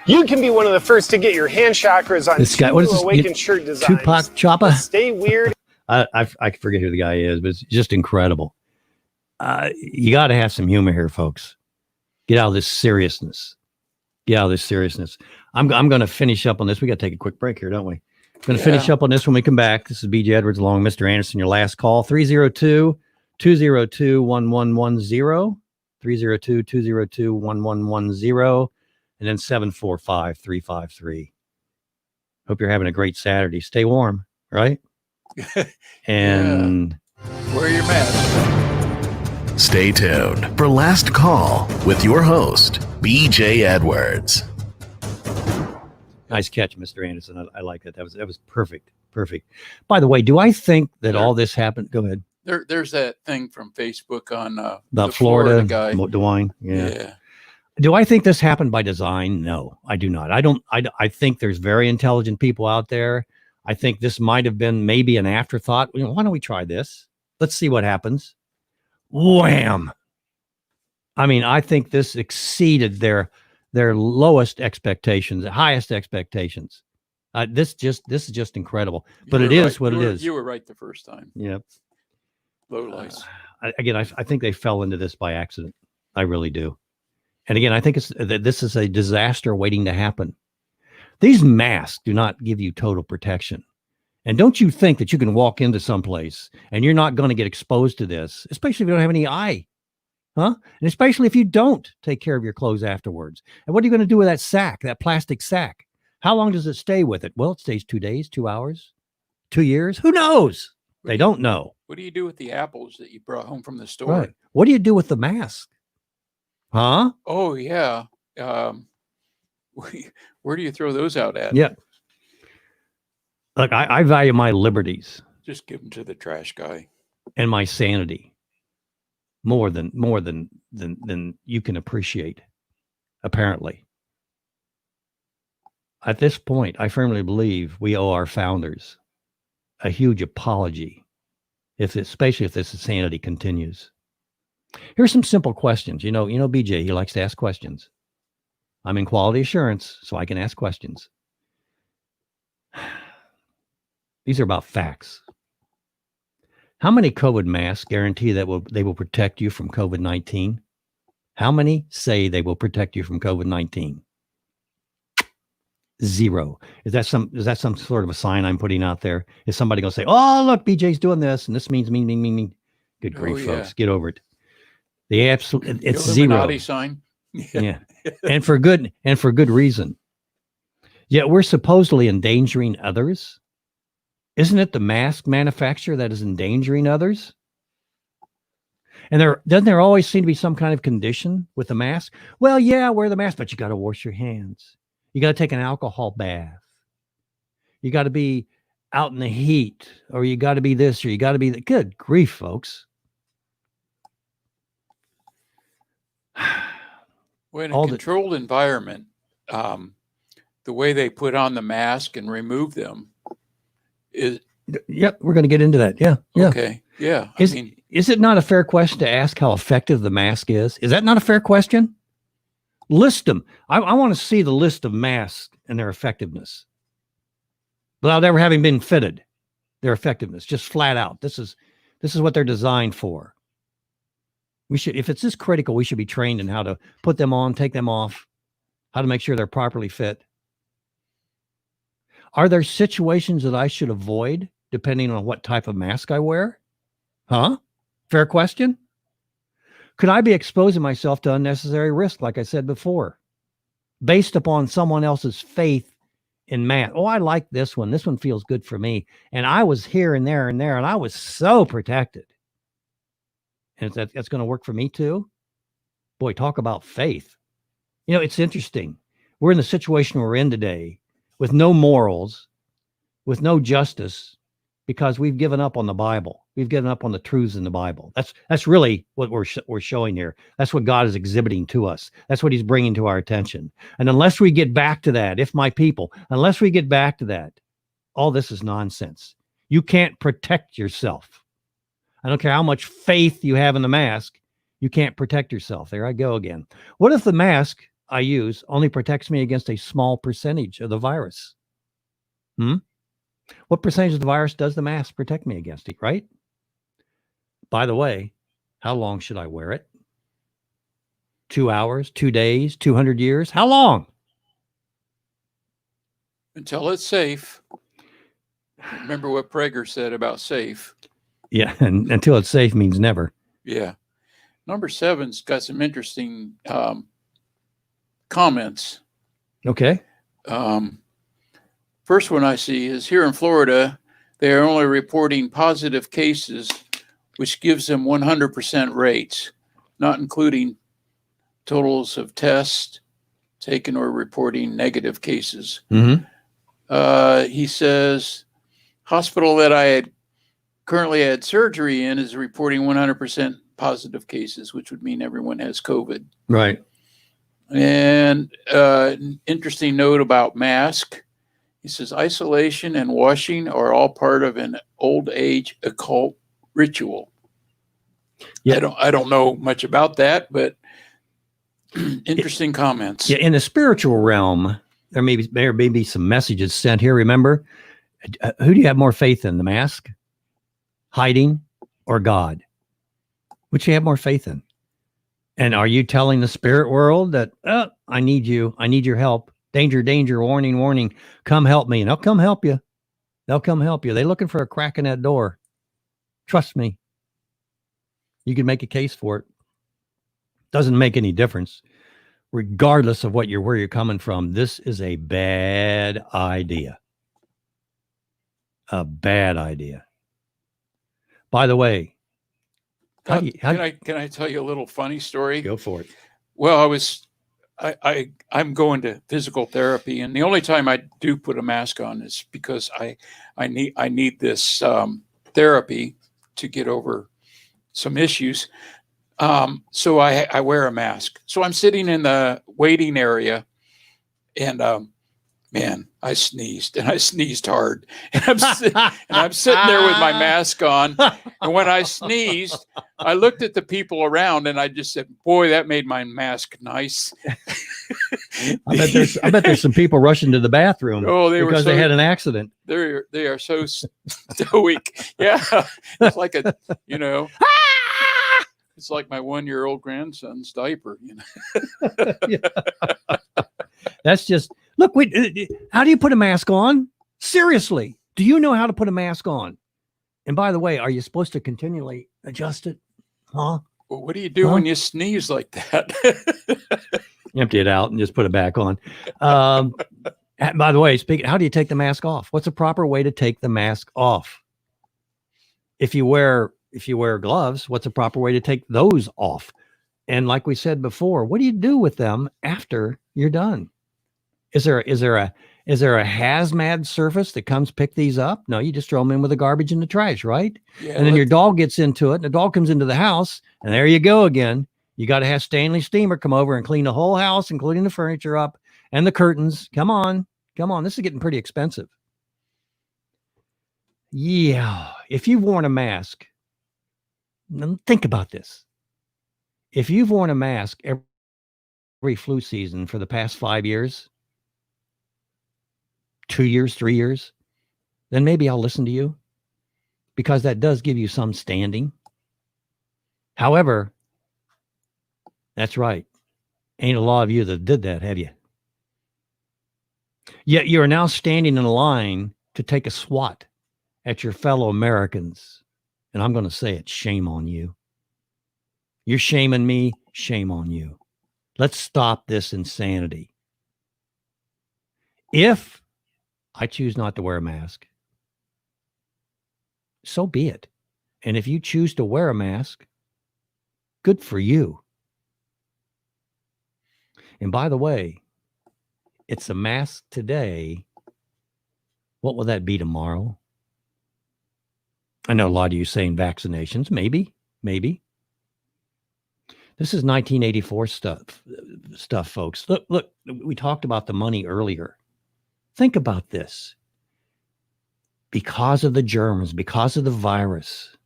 You can be one of the first to get your hand chakras on This guy, what is this? Awakened shirt designs. Tupac Choppa? Stay weird. I forget who the guy is, but it's just incredible. You got to have some humor here, folks. Get out of this seriousness. Get out of this seriousness. I'm going to finish up on this. We got to take a quick break here, don't we? Going to finish up on this when we come back. This is BJ Edwards along with Mr. Anderson. Your last call, 302-202-1110, 302-202-1110, and then 745-353. Hope you're having a great Saturday. Stay warm, right? And wear your mask. Stay tuned for Last Call with your host, BJ Edwards. Nice catch, Mr. Anderson. I like that. That was perfect. Perfect. By the way, do I think that all this happened? Go ahead. There's that thing from Facebook on The Florida guy. DeWine. Yeah. Do I think this happened by design? No, I do not. I think there's very intelligent people out there. I think this might have been maybe an afterthought. Why don't we try this? Let's see what happens. Wham. I mean, I think this exceeded their lowest expectations, the highest expectations. This is just incredible. But it is what it is. You were right the first time. Yeah. Low lights. I think they fell into this by accident. I really do. And again, I think this is a disaster waiting to happen. These masks do not give you total protection. And don't you think that you can walk into someplace and you're not going to get exposed to this, especially if you don't have any eye, huh? And especially if you don't take care of your clothes afterwards. And what are you going to do with that sack, that plastic sack? How long does it stay with it? Well, it stays 2 days, 2 hours, 2 years. Who knows? They don't know. What do you do with the apples that you brought home from the store? Right. What do you do with the mask? Huh? Oh, yeah. Where do you throw those out at? Yeah. Look, I value my liberties. Just give them to the trash guy. And my sanity more than you can appreciate, apparently. At this point, I firmly believe we owe our founders a huge apology, especially if this insanity continues. Here's some simple questions. You know, BJ, he likes to ask questions. I'm in quality assurance, so I can ask questions. These are about facts. How many COVID masks guarantee that they will protect you from COVID-19? How many say they will protect you from COVID-19? 0. Is that some sort of a sign I'm putting out there? Is somebody going to say, "Oh, look, BJ's doing this, and this means mean"? Good grief, folks, get over it. It's Illuminati 0. Sign. Yeah, and for good reason. Yet we're supposedly endangering others. Isn't it the mask manufacturer that is endangering others? And doesn't there always seem to be some kind of condition with the mask? Well, yeah, wear the mask, but you got to wash your hands. You got to take an alcohol bath. You got to be out in the heat, or you got to be this, or you got to be that. Good grief, folks. Well, in a controlled environment, the way they put on the mask and remove them is Yep, we're going to get into that. Yeah, yeah. okay. Yeah. Is it not a fair question to ask how effective the mask is? Is that not a fair question? List them. I want to see the list of masks and their effectiveness without ever having been fitted. Their effectiveness, just flat out. This is what they're designed for. We should, if it's this critical, we should be trained in how to put them on, take them off, how to make sure they're properly fit. Are there situations that I should avoid depending on what type of mask I wear? Huh? Fair question. Could I be exposing myself to unnecessary risk, like I said before, based upon someone else's faith in mask? Oh, I like this one. This one feels good for me. And I was here and there, and I was so protected. And that's going to work for me too? Boy, talk about faith. You know, it's interesting. We're in the situation we're in today with no morals, with no justice, because we've given up on the Bible. We've given up on the truths in the Bible. That's really what we're showing here. That's what God is exhibiting to us. That's what he's bringing to our attention. And unless we get back to that, unless we get back to that, all this is nonsense. You can't protect yourself. I don't care how much faith you have in the mask. You can't protect yourself. There I go again. What if the mask I use only protects me against a small percentage of the virus? What percentage of the virus does the mask protect me against it, right? By the way, how long should I wear it? 2 hours, 2 days, 200 years? How long? Until it's safe. Remember what Prager said about safe. Yeah, and until it's safe means never. Yeah. Number 7's got some interesting comments. Okay. First one I see is here in Florida, they are only reporting positive cases, which gives them 100% rates, not including totals of tests taken or reporting negative cases. He says, hospital that I currently had surgery in is reporting 100% positive cases, which would mean everyone has COVID. Right. And interesting note about mask. He says isolation and washing are all part of an old age occult ritual. Yeah, I don't know much about that, but interesting comments. Yeah, in the spiritual realm, there may be some messages sent here. Remember, who do you have more faith in, the mask, hiding, or God? Which you have more faith in? And are you telling the spirit world that, I need you, I need your help, danger, danger, warning, warning, come help me? And they'll come help you. They'll come help you. They're looking for a crack in that door. Trust me. You can make a case for it. Doesn't make any difference. Regardless of where you're coming from, this is a bad idea. A bad idea. By the way, can I tell you a little funny story? Go for it. Well, I'm going to physical therapy, and the only time I do put a mask on is because I need this therapy to get over some issues. So I wear a mask. So I'm sitting in the waiting area, and man, I sneezed, and I sneezed hard. And I'm sitting there with my mask on. And when I sneezed, I looked at the people around, and I just said, boy, that made my mask nice. I bet there's some people rushing to the bathroom because they had an accident. They are so stoic. Yeah. It's like it's like my 1-year-old grandson's diaper, That's just, look, how do you put a mask on? Seriously, do you know how to put a mask on? And by the way, are you supposed to continually adjust it? Huh? Well, what do you do when you sneeze like that? Empty it out and just put it back on. By the way, how do you take the mask off? What's a proper way to take the mask off? If you wear gloves, what's a proper way to take those off? And like we said before, what do you do with them after you're done? Is there a hazmat surface that comes pick these up? No, you just throw them in with the garbage in the trash, right? Yeah, and then your dog gets into it, and the dog comes into the house, and there you go again. You got to have Stanley Steamer come over and clean the whole house, including the furniture up and the curtains. Come on. Come on, this is getting pretty expensive. Yeah, if you've worn a mask, now think about this. If you've worn a mask every flu season for the past 5 years, 2 years, 3 years, then maybe I'll listen to you, because that does give you some standing. However, that's right. Ain't a lot of you that did that, have you? Yet you are now standing in line to take a swat at your fellow Americans. And I'm going to say it, shame on you. You're shaming me, shame on you. Let's stop this insanity. If I choose not to wear a mask, so be it. And if you choose to wear a mask, good for you. And by the way, it's a mask today. What will that be tomorrow? I know a lot of you saying vaccinations. Maybe. This is 1984 stuff, folks. Look, we talked about the money earlier. Think about this. Because of the germs, because of the virus,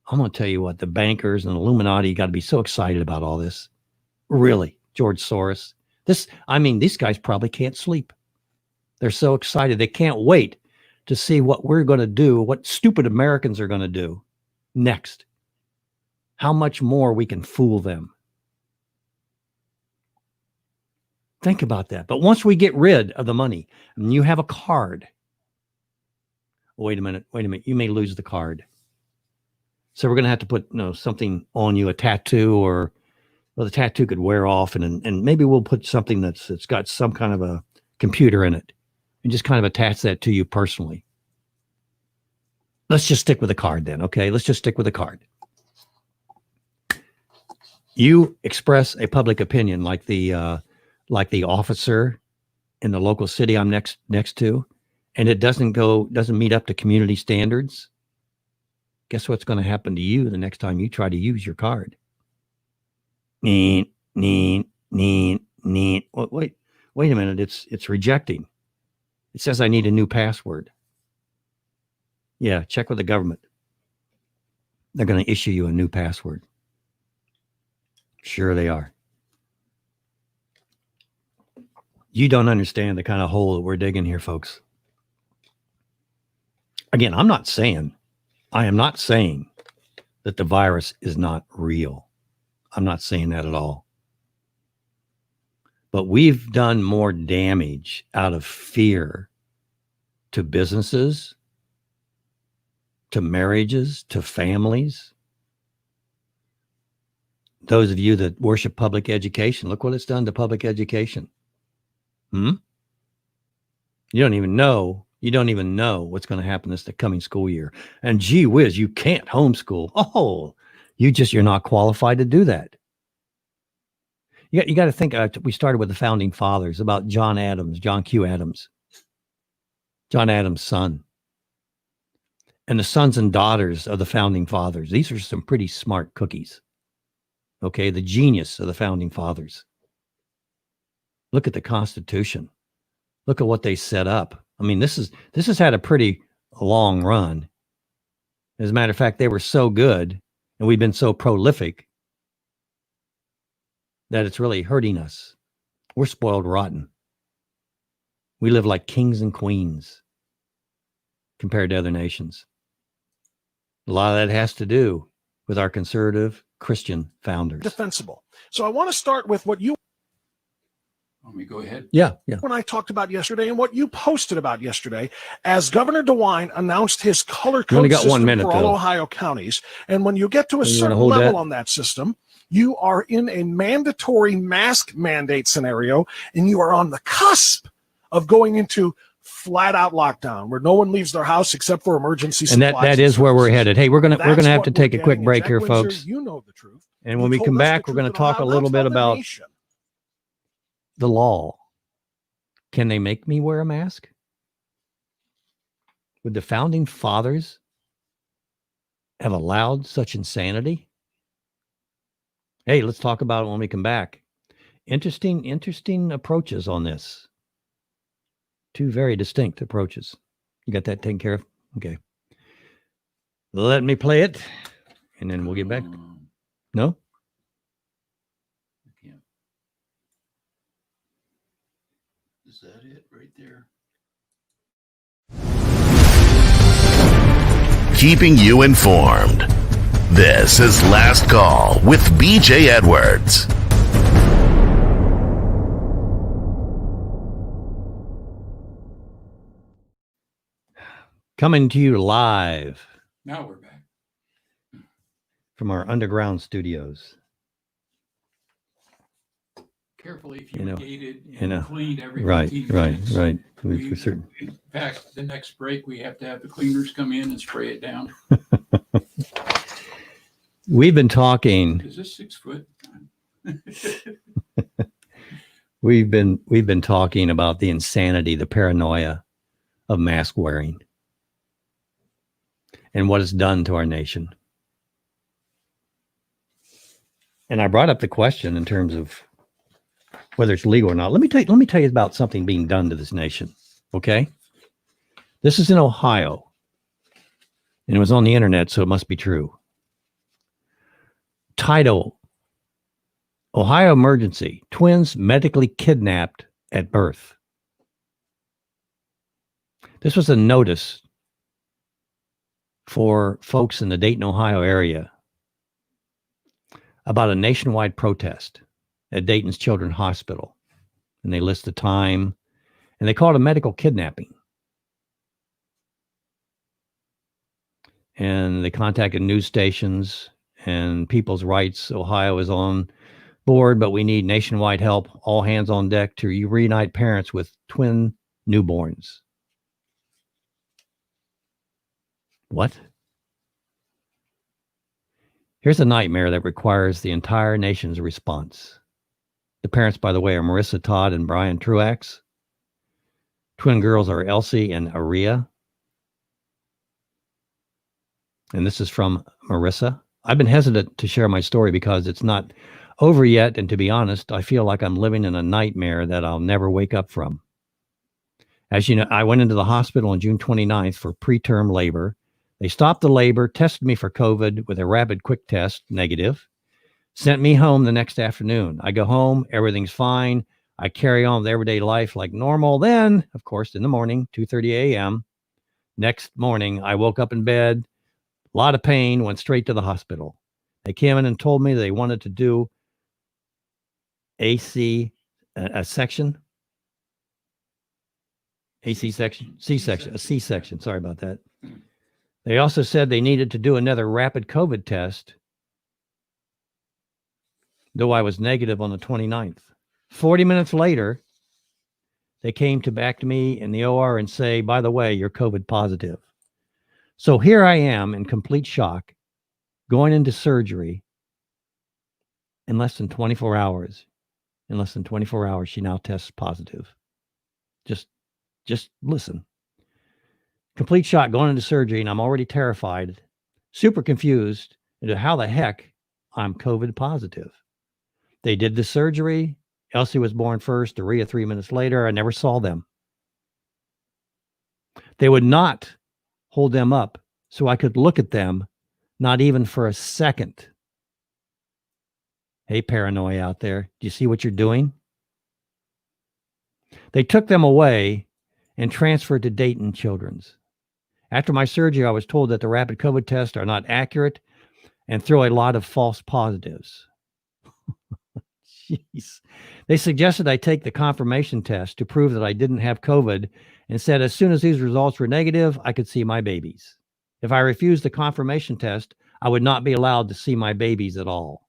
I'm going to tell you what, the bankers and the Illuminati got to be so excited about all this. Really, George Soros. These guys probably can't sleep. They're so excited. They can't wait to see what we're going to do, what stupid Americans are going to do next. How much more we can fool them. Think about that. But once we get rid of the money and you have a card, wait a minute, you may lose the card. So we're going to have to put something on you, a tattoo, or the tattoo could wear off, and maybe we'll put something that's got some kind of a computer in it and just kind of attach that to you personally. Let's just stick with the card then, okay? Let's just stick with the card. You express a public opinion like the officer in the local city I'm next to, and it doesn't meet up to community standards. Guess what's going to happen to you the next time you try to use your card? Wait a minute. It's rejecting. It says I need a new password. Yeah, check with the government. They're going to issue you a new password. Sure they are. You don't understand the kind of hole that we're digging here, folks. Again, I am not saying that the virus is not real. I'm not saying that at all. But we've done more damage out of fear to businesses, to marriages, to families. Those of you that worship public education, look what it's done to public education. You don't even know what's going to happen this coming school year. And gee whiz, you can't homeschool. Oh, you're not qualified to do that. You got to think, we started with the founding fathers, about John Q. Adams, John Adams' son, and the sons and daughters of the founding fathers. These are some pretty smart cookies. Okay, the genius of the founding fathers. Look at the Constitution. Look at what they set up. I mean, this has had a pretty long run. As a matter of fact, they were so good and we've been so prolific that it's really hurting us. We're spoiled rotten. We live like kings and queens compared to other nations. A lot of that has to do with our conservative Christian founders. Defensible. So I want to start with what you Want me to go ahead? Yeah. when I talked about yesterday and what you posted about yesterday, as Governor DeWine announced his color You only code got 1 system minute, for all though. Ohio counties. And when you get to a You wanna certain hold level that? on that system, you are in a mandatory mask mandate scenario, and you are on the cusp of going into flat out lockdown where no one leaves their house except for emergency And supplies. that is where we're services. headed. Hey, we're gonna That's have what to we're take a quick getting. break Zach here, Windsor, folks. You know the truth. And You when we told come us the back, we're truth going to in talk Ohio. a little Now bit tell the about nation. the law. Can they make me wear a mask? Would the founding fathers have allowed such insanity? Hey, let's talk about it when we come back. Interesting approaches on this. Two very distinct approaches. You got that taken care of? Okay. Let me play it, and then we'll get back. No? I can't. Is that it right there? Keeping you informed. This is Last Call with BJ Edwards. Coming to you live Now we're back. from our underground studios. Carefully, if You you know, gated you and know. cleaned every Right, 15 right, minutes. right. We, For certain. in fact, the next break, we have to have the cleaners come in and spray it down. We've been talking. Is this 6 foot? We've been talking about the insanity, the paranoia of mask wearing and what it's done to our nation. And I brought up the question in terms of whether it's legal or not. Let me tell you about something being done to this nation. Okay. This is in Ohio, and it was on the internet, so it must be true. Title: Ohio emergency. Twins medically kidnapped at birth. This was a notice for folks in the Dayton, Ohio area about a nationwide protest at Dayton's Children's Hospital. And they list the time, and they call it a medical kidnapping. And they contacted news stations and People's Rights Ohio is on board, but we need nationwide help, all hands on deck to reunite parents with twin newborns. What? Here's a nightmare that requires the entire nation's response. The parents, by the way, are Marissa Todd and Brian Truax. Twin girls are Elsie and Aria. And this is from Marissa. I've been hesitant to share my story because it's not over yet. And to be honest, I feel like I'm living in a nightmare that I'll never wake up from. As you know, I went into the hospital on June 29th for preterm labor. They stopped the labor, tested me for COVID with a rapid quick test, negative, sent me home the next afternoon. I go home, everything's fine. I carry on with everyday life like normal. Then, of course, in the morning, 2:30 a.m., next morning, I woke up in bed, a lot of pain, went straight to the hospital. They came in and told me they wanted to do a C-section. Sorry about that. They also said they needed to do another rapid COVID test, though I was negative on the 29th. 40 minutes later, they came back to me in the OR and say, by the way, you're COVID positive. So here I am in complete shock, going into surgery in less than 24 hours. In less than 24 hours, she now tests positive. Just listen. Complete shock going into surgery, and I'm already terrified, super confused into how the heck I'm COVID positive. They did the surgery. Elsie was born first, Aria 3 minutes later. I never saw them. They would not hold them up so I could look at them, not even for a second. Hey, paranoia out there. Do you see what you're doing? They took them away and transferred to Dayton Children's. After my surgery, I was told that the rapid COVID tests are not accurate and throw a lot of false positives. Jeez. They suggested I take the confirmation test to prove that I didn't have COVID and said as soon as these results were negative, I could see my babies. If I refused the confirmation test, I would not be allowed to see my babies at all.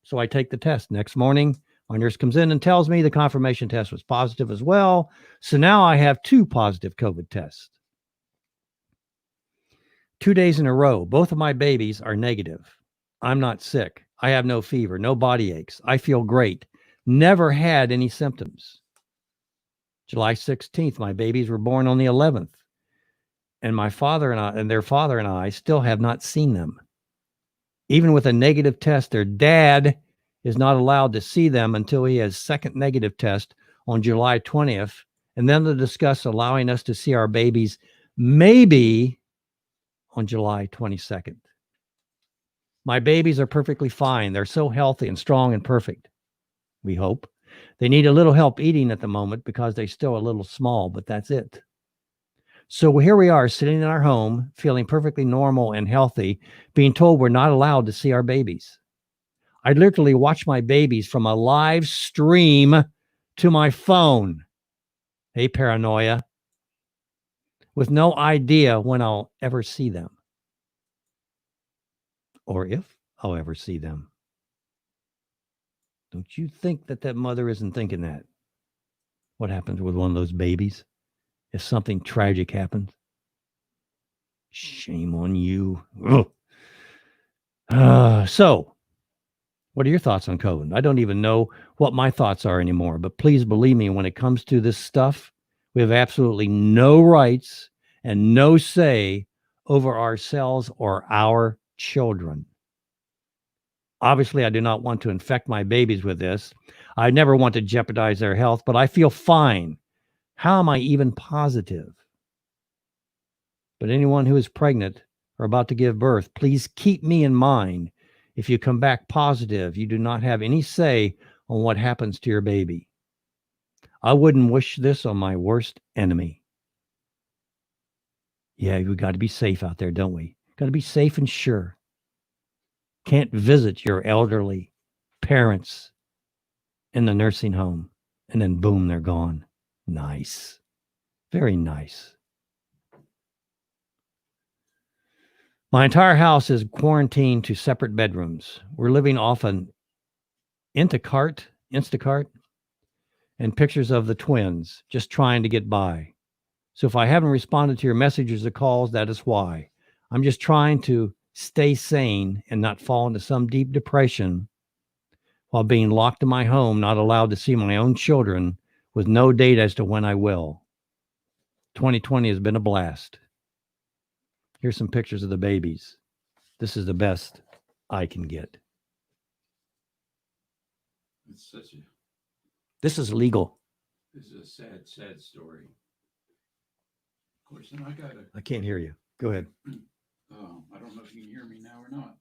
So I take the test. Next morning, my nurse comes in and tells me the confirmation test was positive as well. So now I have 2 positive COVID tests. 2 days in a row, both of my babies are negative. I'm not sick. I have no fever, no body aches. I feel great. Never had any symptoms. July 16th, my babies were born on the 11th. And my father and their father and I still have not seen them. Even with a negative test, their dad is not allowed to see them until he has second negative test on July 20th and then to discuss allowing us to see our babies maybe on July 22nd. My babies are perfectly fine. They're so healthy and strong and perfect, we hope. They need a little help eating at the moment because they're still a little small, but that's it. So here we are sitting in our home, feeling perfectly normal and healthy, being told we're not allowed to see our babies. I literally watch my babies from a live stream to my phone. Hey, paranoia. With no idea when I'll ever see them. Or if I'll ever see them. Don't you think that mother isn't thinking that? What happens with one of those babies if something tragic happens? Shame on you. So, what are your thoughts on COVID? I don't even know what my thoughts are anymore, but please believe me, when it comes to this stuff, we have absolutely no rights and no say over ourselves or our children. Obviously, I do not want to infect my babies with this. I never want to jeopardize their health, but I feel fine. How am I even positive? But anyone who is pregnant or about to give birth, please keep me in mind. If you come back positive, you do not have any say on what happens to your baby. I wouldn't wish this on my worst enemy. Yeah, we got to be safe out there, don't we? Got to be safe and sure. Can't visit your elderly parents in the nursing home and then boom, they're gone. Nice. Very nice. My entire house is quarantined to separate bedrooms. We're living off an Instacart, and pictures of the twins, just trying to get by. So if I haven't responded to your messages or calls, that is why. I'm just trying to stay sane and not fall into some deep depression while being locked in my home, not allowed to see my own children with no date as to when I will. 2020 has been a blast. Here's some pictures of the babies. This is the best I can get. This is legal. This is a sad, sad story. Of course, and I can't hear you. Go ahead. I don't know if you can hear me now or not.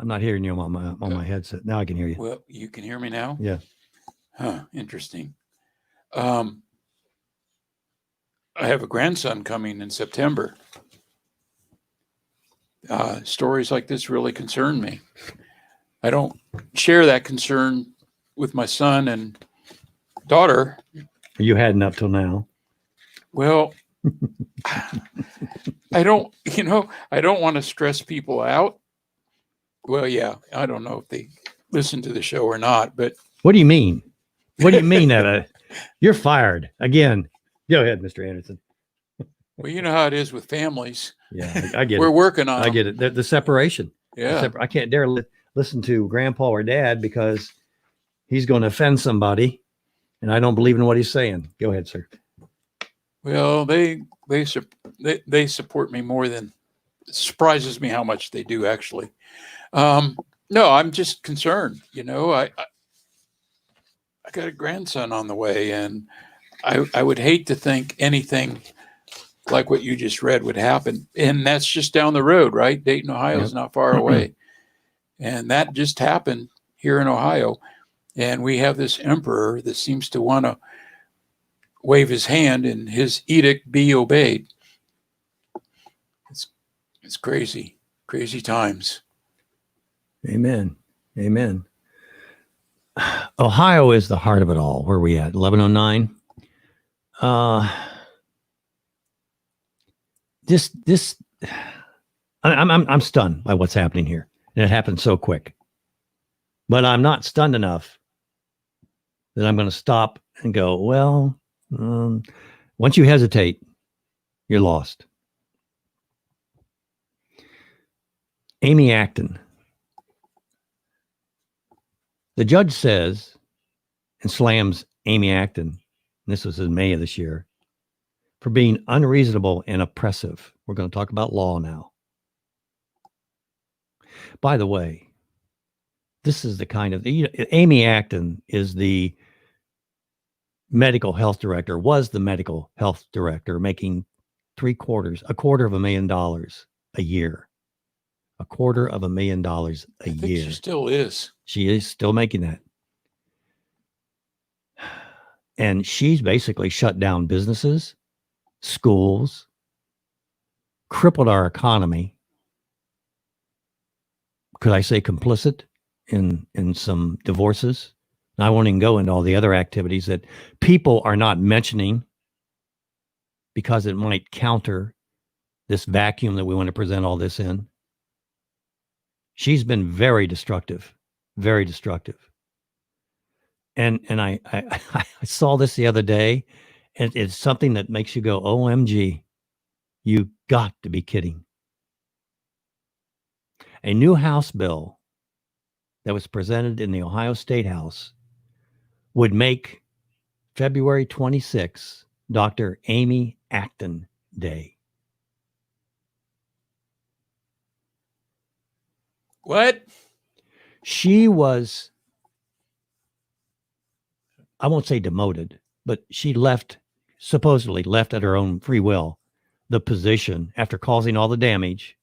I'm not hearing you on my headset. Now I can hear you. Well, you can hear me now? Yeah. Huh, interesting. I have a grandson coming in September. Stories like this really concern me. I don't share that concern with my son and daughter. You hadn't up till now. Well, I don't want to stress people out. Well, yeah, I don't know if they listen to the show or not, but what do you mean? What do you mean that you're fired again? Go ahead, Mr. Anderson. Well, you know how it is with families. Yeah, I get it. We're working on I get it. The separation. Yeah. I can't dare listen to grandpa or dad because he's going to offend somebody, and I don't believe in what he's saying. Go ahead, sir. Well, they support me more than it surprises me how much they do, actually. No, I'm just concerned. I got a grandson on the way, and I would hate to think anything like what you just read would happen. And that's just down the road, right? Dayton, Ohio is not far away. And that just happened here in Ohio. And we have this emperor that seems to want to wave his hand and his edict be obeyed. It's crazy, crazy times. Amen. Amen. Ohio is the heart of it all. Where are we at? 1109. I'm stunned by what's happening here. And it happened so quick. But I'm not stunned enough that I'm going to stop and go, well, once you hesitate, you're lost. Amy Acton. The judge says and slams Amy Acton, and this was in May of this year, for being unreasonable and oppressive. We're going to talk about law now. By the way, this is the kind of Amy Acton is the medical health director, was the medical health director, making a quarter of $1,000,000 a year. $250,000 a I think year. she still is. She is still making that. And she's basically shut down businesses, schools, crippled our economy. Could I say complicit in some divorces? And I won't even go into all the other activities that people are not mentioning because it might counter this vacuum that we want to present all this in. She's been very destructive, very destructive. And I saw this the other day, and it's something that makes you go, OMG, you got to be kidding. A new House bill that was presented in the Ohio State House would make February 26, Dr. Amy Acton Day. What? She was, I won't say demoted, but she supposedly left at her own free will, the position after causing all the damage.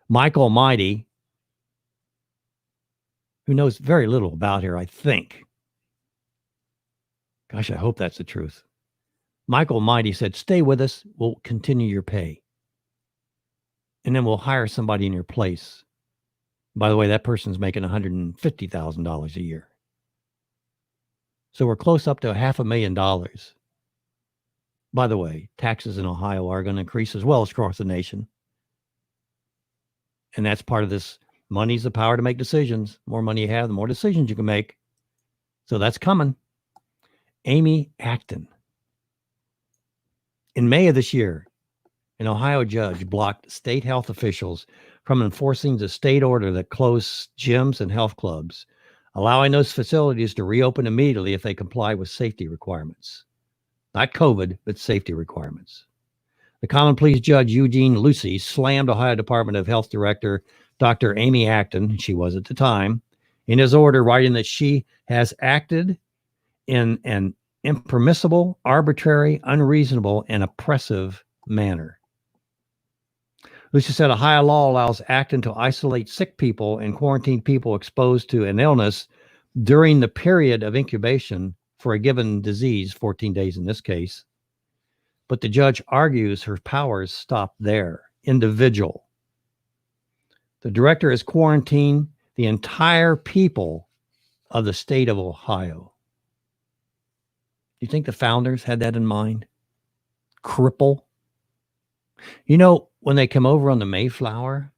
Mike Almighty, who knows very little about her, I think. Gosh, I hope that's the truth. Mike Almighty said, stay with us. We'll continue your pay. And then we'll hire somebody in your place. By the way, that person's making $150,000 a year. So we're close up to $500,000. By the way, taxes in Ohio are going to increase as well as across the nation. And that's part of this. Money's the power to make decisions. The more money you have, the more decisions you can make. So that's coming. Amy Acton. In May of this year, an Ohio judge blocked state health officials from enforcing the state order that closed gyms and health clubs, allowing those facilities to reopen immediately if they comply with safety requirements. Not COVID, but safety requirements. The Common Pleas Judge Eugene Lucy slammed Ohio Department of Health Director Dr. Amy Acton, she was at the time, in his order, writing that she has acted in an impermissible, arbitrary, unreasonable, and oppressive manner. Lucy said Ohio law allows Acton to isolate sick people and quarantine people exposed to an illness during the period of incubation for a given disease, 14 days in this case. But the judge argues her powers stop there. Individual. The director has quarantined the entire people of the state of Ohio. Do you think the founders had that in mind? Cripple. You know, when they come over on the Mayflower,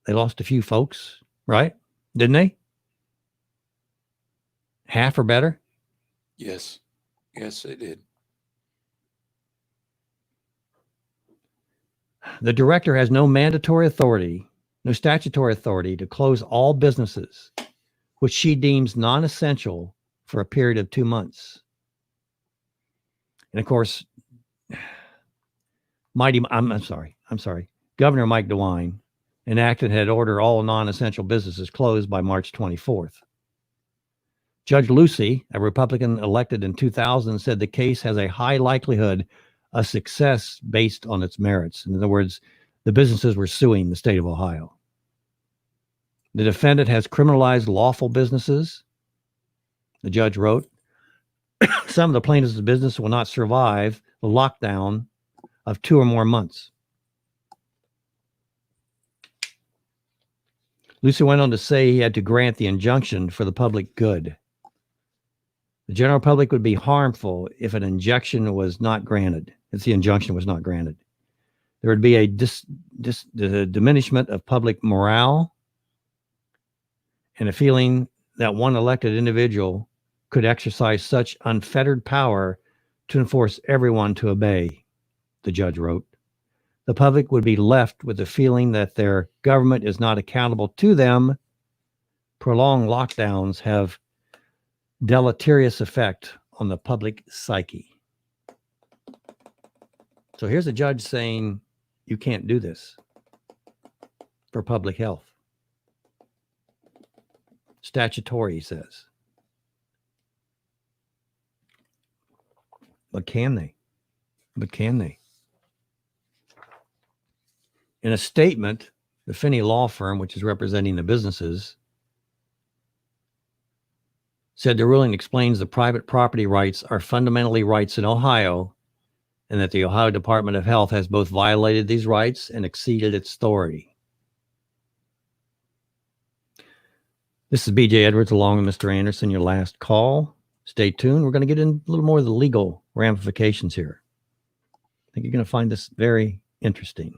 they lost a few folks, right? Didn't they? Half or better? Yes. Yes, they did. The director has no mandatory authority, no statutory authority to close all businesses, which she deems non-essential for a period of 2 months. And of course, I'm sorry. Governor Mike DeWine enacted had ordered all non-essential businesses closed by March 24th. Judge Lucy, a Republican elected in 2000, said the case has a high likelihood of success based on its merits. In other words, the businesses were suing the state of Ohio. The defendant has criminalized lawful businesses. The judge wrote, some of the plaintiffs' business will not survive the lockdown of 2 or more months. Lucy went on to say he had to grant the injunction for the public good. The general public would be harmful if an injunction was not granted. If the injunction was not granted, there would be a diminishment of public morale and a feeling that one elected individual could exercise such unfettered power to enforce everyone to obey, the judge wrote. The public would be left with the feeling that their government is not accountable to them. Prolonged lockdowns have deleterious effect on the public psyche. So here's a judge saying you can't do this for public health. Statutory, he says. But can they? But can they? In a statement, the Finney law firm, which is representing the businesses, said the ruling explains the private property rights are fundamentally rights in Ohio, and that the Ohio Department of Health has both violated these rights and exceeded its authority. This is BJ Edwards along with Mr. Anderson, your last call. Stay tuned. We're going to get in a little more of the legal ramifications here. I think you're going to find this very interesting.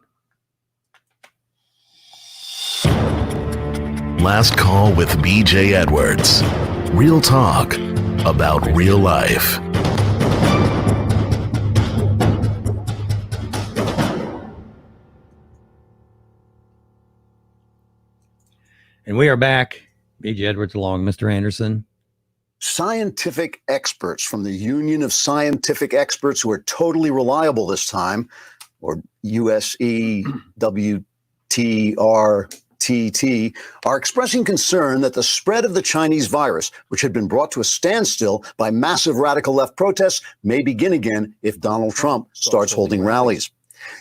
Last call with BJ Edwards. Real talk about real life. And we are back. BJ Edwards along Mr. Anderson. Scientific experts from the Union of Scientific Experts, who are totally reliable this time, or USEWTRTT, are expressing concern that the spread of the Chinese virus, which had been brought to a standstill by massive radical left protests, may begin again if Donald Trump starts holding rallies.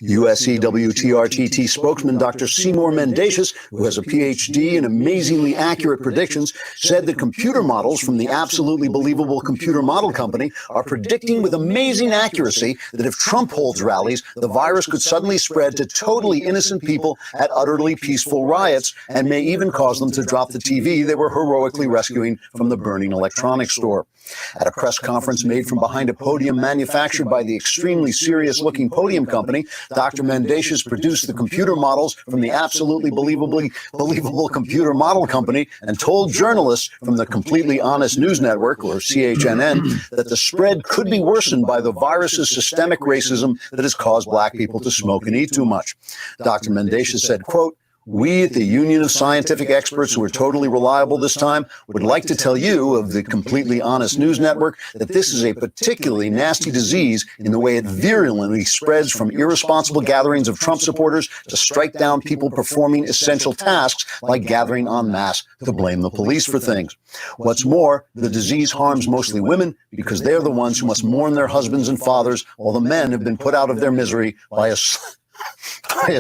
USEWTRTT spokesman Dr. Seymour Mendacious, who has a PhD in amazingly accurate predictions, said that computer models from the absolutely believable computer model company are predicting with amazing accuracy that if Trump holds rallies, the virus could suddenly spread to totally innocent people at utterly peaceful riots and may even cause them to drop the TV they were heroically rescuing from the burning electronics store. At a press conference made from behind a podium manufactured by the extremely serious-looking Podium Company, Dr. Mendacious produced the computer models from the absolutely believable computer model company and told journalists from the Completely Honest News Network, or CHNN, that the spread could be worsened by the virus's systemic racism that has caused black people to smoke and eat too much. Dr. Mendacious said, quote, "We at the Union of Scientific Experts, who are totally reliable this time, would like to tell you of the Completely Honest News Network that this is a particularly nasty disease in the way it virulently spreads from irresponsible gatherings of Trump supporters to strike down people performing essential tasks like gathering en masse to blame the police for things. What's more, the disease harms mostly women because they're the ones who must mourn their husbands and fathers, while the men have been put out of their misery by a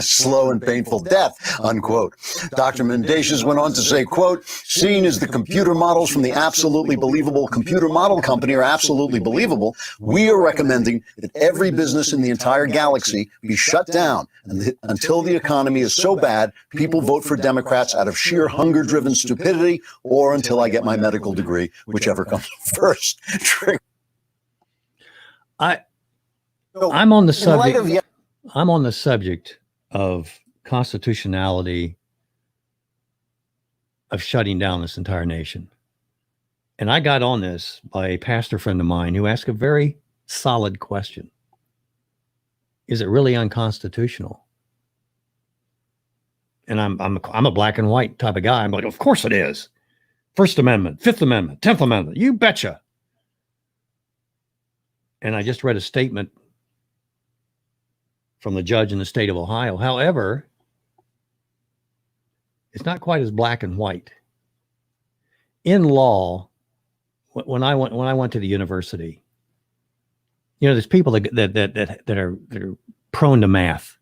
slow and painful death," unquote. Dr. Mendacious went on to say, quote, "Seeing as the computer models from the absolutely believable computer model company are absolutely believable, we are recommending that every business in the entire galaxy be shut down until the economy is so bad people vote for Democrats out of sheer hunger-driven stupidity, or until I get my medical degree, whichever comes first." I'm on the subject. I'm on the subject of constitutionality of shutting down this entire nation. And I got on this by a pastor friend of mine who asked a very solid question. Is it really unconstitutional? And I'm a black and white type of guy. I'm like, of course it is. First Amendment, Fifth Amendment, 10th Amendment, you betcha. And I just read a statement from the judge in the state of Ohio. However, it's not quite as black and white. In law, when I went to the university, you know, there's people that are prone to math,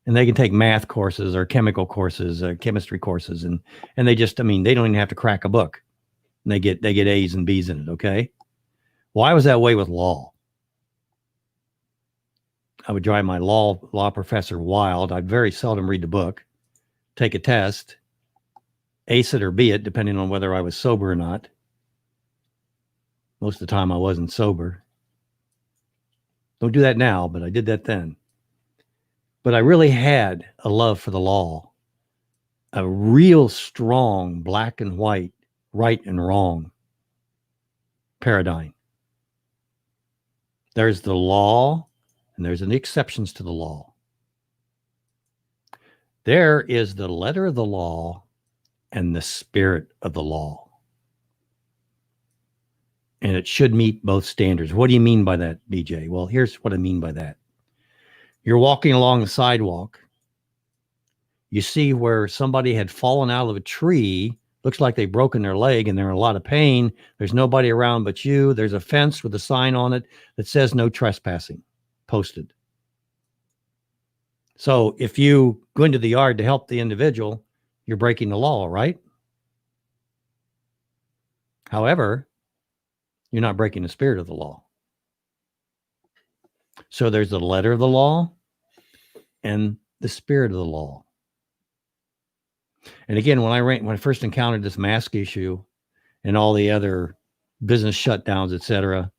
and they can take math courses or chemical courses, chemistry courses, and they just, I mean, they don't even have to crack a book, and they get A's and B's in it. Okay, well, I was that way with law. I would drive my law professor wild. I'd very seldom read the book, take a test, ace it or B it, depending on whether I was sober or not. Most of the time I wasn't sober. Don't do that now, but I did that then. But I really had a love for the law, a real strong black and white, right and wrong paradigm. There's the law, and there's the exceptions to the law. There is the letter of the law and the spirit of the law. And it should meet both standards. What do you mean by that, BJ? Well, here's what I mean by that. You're walking along the sidewalk. You see where somebody had fallen out of a tree Looks like they've broken their leg and they're in a lot of pain. There's nobody around but you. There's a fence with a sign on it that says no trespassing posted. So if you go into the yard to help the individual, you're breaking the law, right? However, you're not breaking the spirit of the law. So there's the letter of the law and the spirit of the law. And again, when I first encountered this mask issue and all the other business shutdowns, etc.,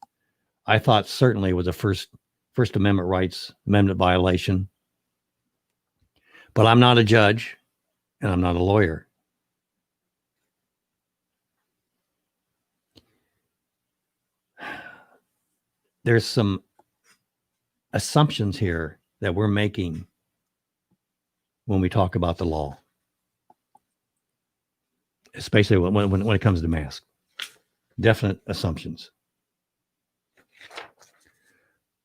I thought certainly it was a First Amendment rights amendment violation. But I'm not a judge and I'm not a lawyer. There's some assumptions here that we're making when we talk about the law, especially when it comes to masks. Definite assumptions.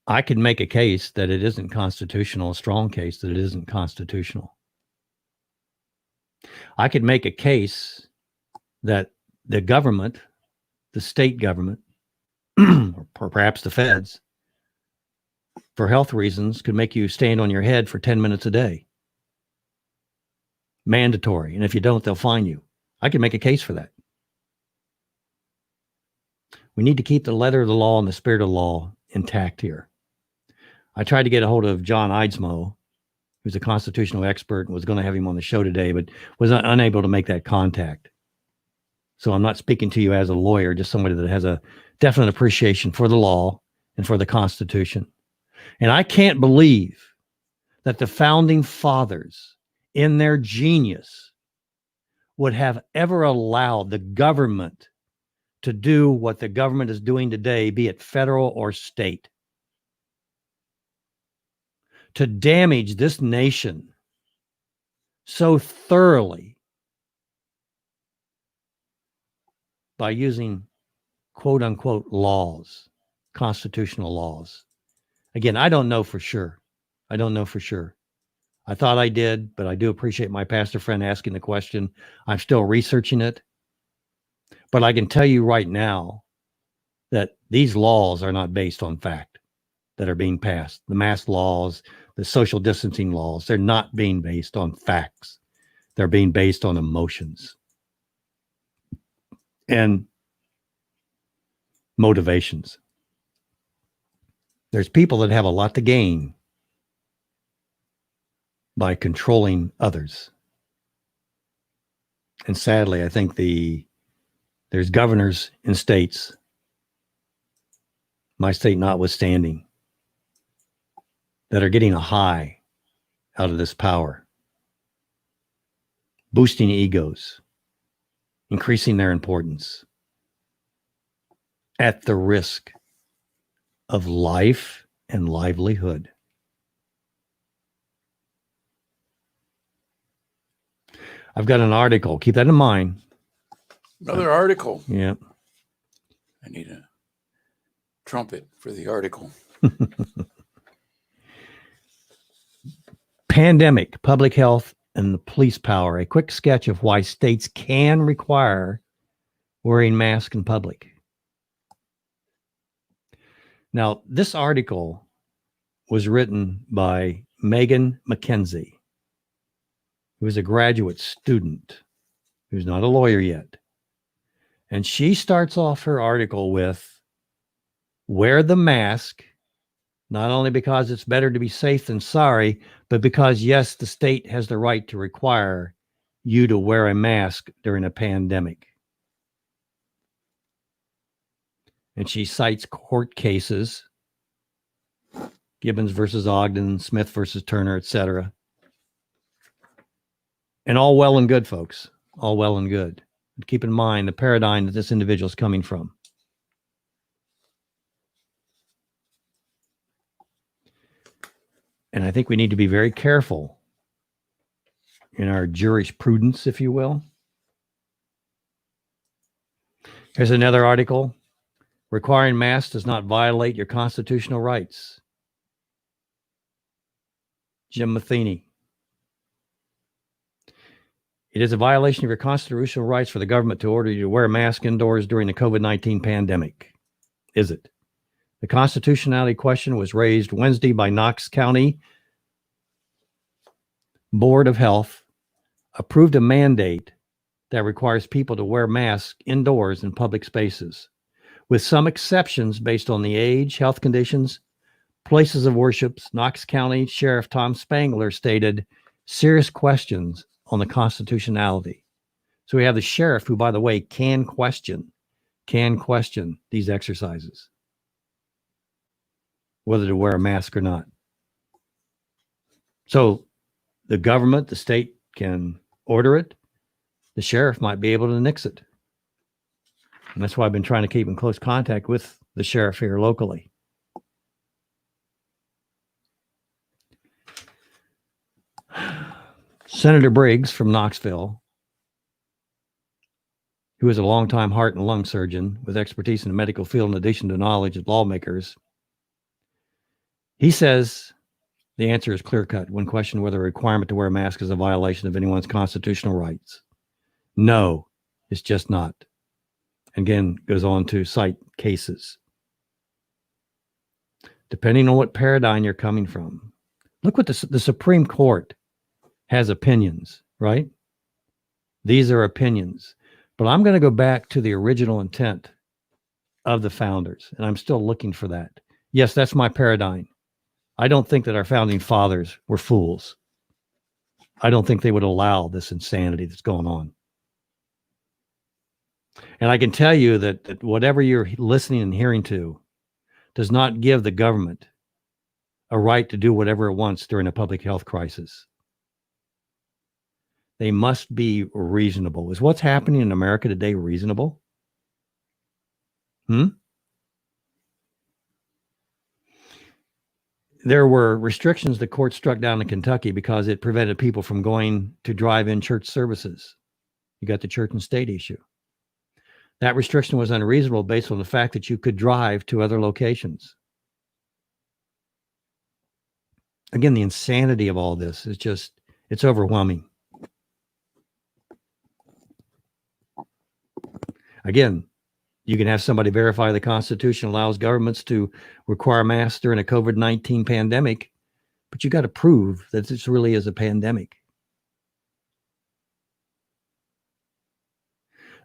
I could make a case that it isn't constitutional, a strong case that it isn't constitutional. I could make a case that the government, the state government, or perhaps the feds, for health reasons, could make you stand on your head for 10 minutes a day. Mandatory. And if you don't, they'll fine you. I can make a case for that. We need to keep the letter of the law and the spirit of the law intact here. I tried to get a hold of John Eidsmoe, who's a constitutional expert, and was going to have him on the show today, but was unable to make that contact. So I'm not speaking to you as a lawyer, just somebody that has a definite appreciation for the law and for the Constitution. And I can't believe that the founding fathers, in their genius, would have ever allowed the government to do what the government is doing today, be it federal or state, to damage this nation so thoroughly by using quote unquote laws, constitutional laws. Again, I don't know for sure. I don't know for sure. I thought I did, but I do appreciate my pastor friend asking the question. I'm still researching it. But I can tell you right now that these laws are not based on fact that are being passed. The mask laws, the social distancing laws, they're not being based on facts. They're being based on emotions and motivations. There's people that have a lot to gain by controlling others. And sadly, I think there's governors in states, my state notwithstanding, that are getting a high out of this power, boosting egos, increasing their importance at the risk of life and livelihood. I've got an article. Keep that in mind. Another article. Yeah. I need a trumpet for the article. Pandemic, public health, and the police power. A quick sketch of why states can require wearing masks in public. Now, this article was written by Megan McKenzie, who is a graduate student, who's not a lawyer yet. And she starts off her article with, wear the mask, not only because it's better to be safe than sorry, but because, yes, the state has the right to require you to wear a mask during a pandemic. And she cites court cases, Gibbons versus Ogden, Smith versus Turner, etc. And all well and good, folks, all well and good. But keep in mind the paradigm that this individual is coming from. And I think we need to be very careful in our jurisprudence, if you will. Here's another article. Requiring masks does not violate your constitutional rights. Jim Matheny. It is a violation of your constitutional rights for the government to order you to wear a mask indoors during the COVID-19 pandemic. Is it? The constitutionality question was raised Wednesday by Knox County Board of Health, approved a mandate that requires people to wear masks indoors in public spaces, with some exceptions based on the age, health conditions, places of worship. Knox County Sheriff Tom Spangler stated serious questions on the constitutionality. So we have the sheriff who, by the way, can question these exercises, whether to wear a mask or not. So the government, the state can order it. The sheriff might be able to nix it. And that's why I've been trying to keep in close contact with the sheriff here locally. Senator Briggs from Knoxville, who is a longtime heart and lung surgeon with expertise in the medical field in addition to knowledge of lawmakers, he says the answer is clear-cut when questioned whether a requirement to wear a mask is a violation of anyone's constitutional rights. No, it's just not. Again, goes on to cite cases. Depending on what paradigm you're coming from. Look what the Supreme Court has opinions, right? These are opinions. But I'm going to go back to the original intent of the founders, and I'm still looking for that. Yes, that's my paradigm. I don't think that our founding fathers were fools. I don't think they would allow this insanity that's going on. And I can tell you that whatever you're listening and hearing to does not give the government a right to do whatever it wants during a public health crisis. They must be reasonable. Is what's happening in America today reasonable? There were restrictions the court struck down in Kentucky because it prevented people from going to drive-in church services. You got the church and state issue. That restriction was unreasonable based on the fact that you could drive to other locations. Again, the insanity of all this is just, it's overwhelming. Again, you can have somebody verify the Constitution allows governments to require masks during a COVID-19 pandemic, but you got to prove that this really is a pandemic.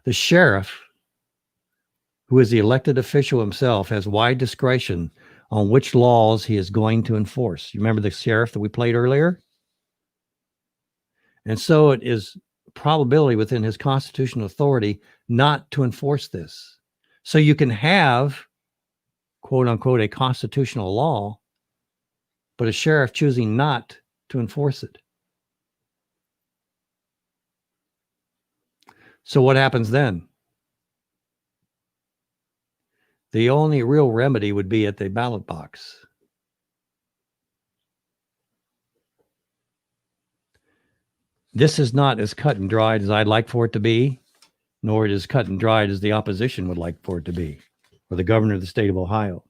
The sheriff, who is the elected official himself, has wide discretion on which laws he is going to enforce. You remember the sheriff that we played earlier? And so it is probability within his constitutional authority not to enforce this. So you can have, quote unquote, a constitutional law, but a sheriff choosing not to enforce it. So what happens then? The only real remedy would be at the ballot box. This is not as cut and dried as I'd like for it to be, nor it is cut and dried as the opposition would like for it to be, or the governor of the state of Ohio.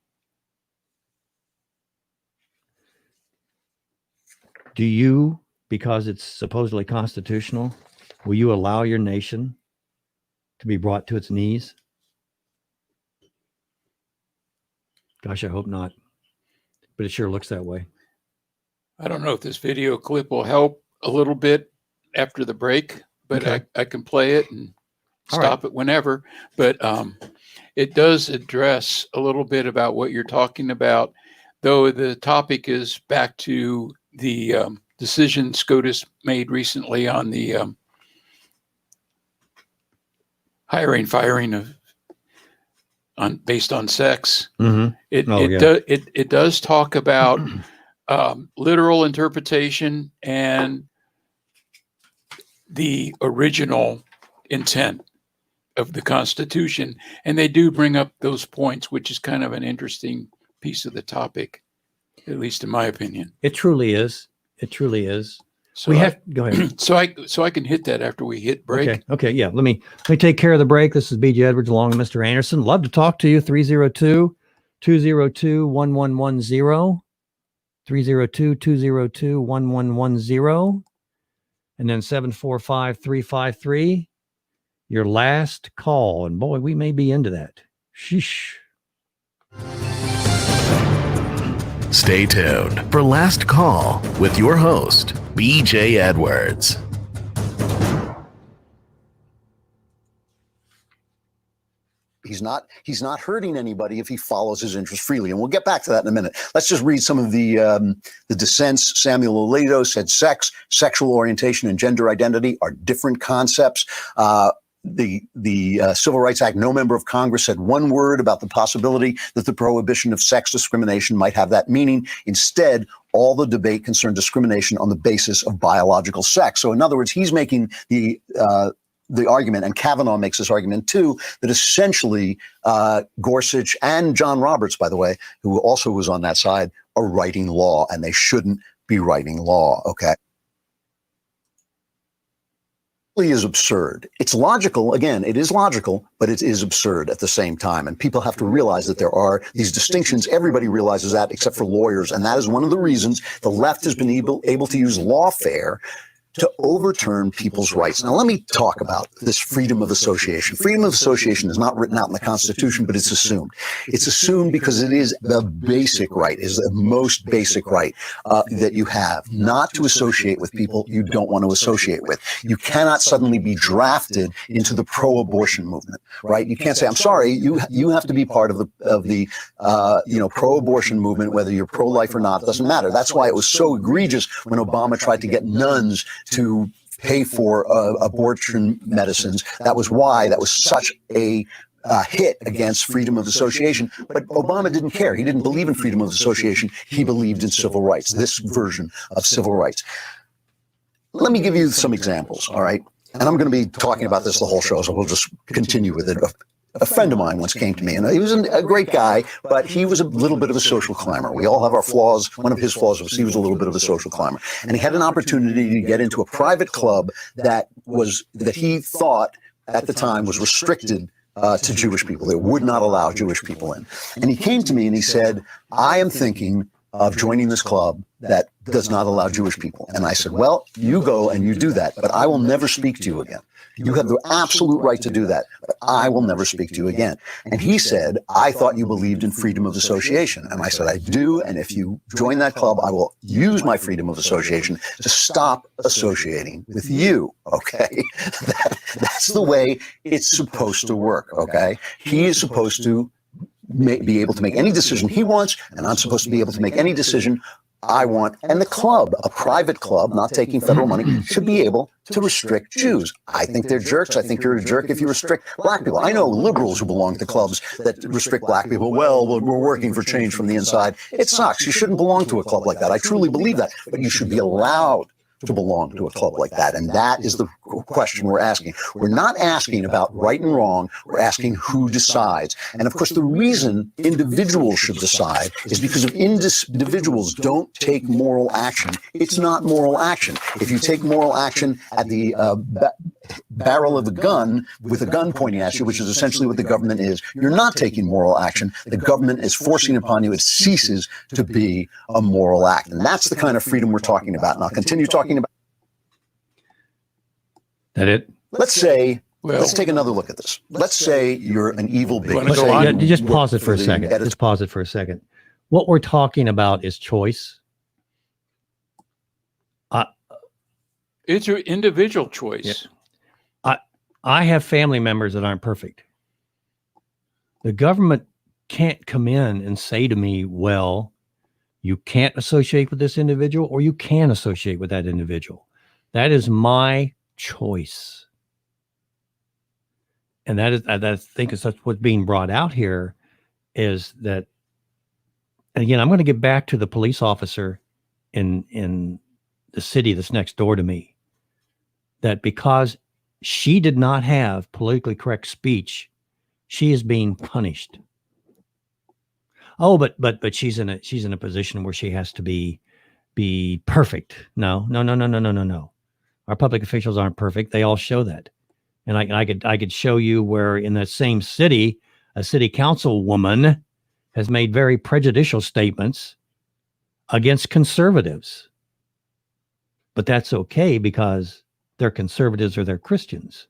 Do you, because it's supposedly constitutional, will you allow your nation to be brought to its knees? Gosh, I hope not. But it sure looks that way. I don't know if this video clip will help a little bit after the break, but Okay. I can play it and stop it whenever. But it does address a little bit about what you're talking about, though the topic is back to the decision SCOTUS made recently on the hiring, firing of based on sex. Mm-hmm. It does talk about literal interpretation and the original intent of the Constitution, and they do bring up those points, which is kind of an interesting piece of the topic, at least in my opinion. It truly is. It truly is. So Go ahead. So I can hit that after we hit break. Okay. Yeah. Let me take care of the break. This is BJ Edwards along with Mr. Anderson. Love to talk to you. 302-202-1110. 302-202-1110. and then 745-353. Your last call. And boy, we may be into that. Sheesh. Stay tuned for Last Call with your host, BJ Edwards. He's not hurting anybody if he follows his interest freely. And we'll get back to that in a minute. Let's just read some of the dissents. Samuel Alito said sex, sexual orientation, and gender identity are different concepts. The Civil Rights Act, no member of Congress said one word about the possibility that the prohibition of sex discrimination might have that meaning. Instead, all the debate concerned discrimination on the basis of biological sex. So in other words, he's making the argument, and Kavanaugh makes this argument too, that essentially Gorsuch and John Roberts, by the way, who also was on that side, are writing law, and they shouldn't be writing law, okay? Is absurd. It's logical. Again, it is logical, but it is absurd at the same time. And people have to realize that there are these distinctions. Everybody realizes that except for lawyers. And that is one of the reasons the left has been able to use lawfare to overturn people's rights. Now, let me talk about this freedom of association. Freedom of association is not written out in the Constitution, but it's assumed. It's assumed because it is the basic right, is the most basic right that you have, not to associate with people you don't want to associate with. You cannot suddenly be drafted into the pro-abortion movement, right? You can't say, I'm sorry, you have to be part of the pro-abortion movement, whether you're pro-life or not, doesn't matter. That's why it was so egregious when Obama tried to get nuns to pay for abortion medicines. That was why that was such a hit against freedom of association. But Obama didn't care. He didn't believe in freedom of association. He believed in civil rights, this version of civil rights. Let me give you some examples, all right? And I'm going to be talking about this the whole show, so we'll just continue with it. A friend of mine once came to me, and he was a great guy, but he was a little bit of a social climber. We all have our flaws. One of his flaws was he was a little bit of a social climber. And he had an opportunity to get into a private club that he thought at the time was restricted to Jewish people. They would not allow Jewish people in. And he came to me and he said, I am thinking of joining this club that does not allow Jewish people. And I said, well, you go and you do that, but I will never speak to you again. You have the absolute right to do that, but I will never speak to you again. And he said, I thought you believed in freedom of association. And I said, I do. And if you join that club, I will use my freedom of association to stop associating with you. Okay. That's the way it's supposed to work. Okay. He is supposed to be able to make any decision he wants, and I'm supposed to be able to make any decision I want. And the club, a private club, not taking federal money, should be able to restrict Jews. I think they're jerks. I think you're a jerk if you restrict black people. I know liberals who belong to clubs that restrict black people. Well, we're working for change from the inside. It sucks. You shouldn't belong to a club like that. I truly believe that. But you should be allowed to belong to a club like that. And that is the question we're asking. We're not asking about right and wrong. We're asking who decides. And of course, the reason individuals should decide is because if individuals don't take moral action, it's not moral action. If you take moral action at the barrel of a gun with a gun pointing at you, which is essentially what the government is, you're not taking moral action. The government is forcing upon you. It ceases to be a moral act. And that's the kind of freedom we're talking about. And I'll continue talking about that. Let's take another look at this. Let's say you're an evil bigot. Just pause it for a second. Just pause it for a second. What we're talking about is choice. It's your individual choice. Yeah. I have family members that aren't perfect. The government can't come in and say to me, well, you can't associate with this individual or you can associate with that individual. That is my choice. And that is, I think that's what's being brought out here is that, and again, I'm going to get back to the police officer in the city that's next door to me, that because she did not have politically correct speech, she is being punished. Oh, but she's in a position where she has to be perfect. No. Our public officials aren't perfect. They all show that. And I could show you where in that same city, a city council woman has made very prejudicial statements against conservatives. But that's okay because they're conservatives or they're Christians.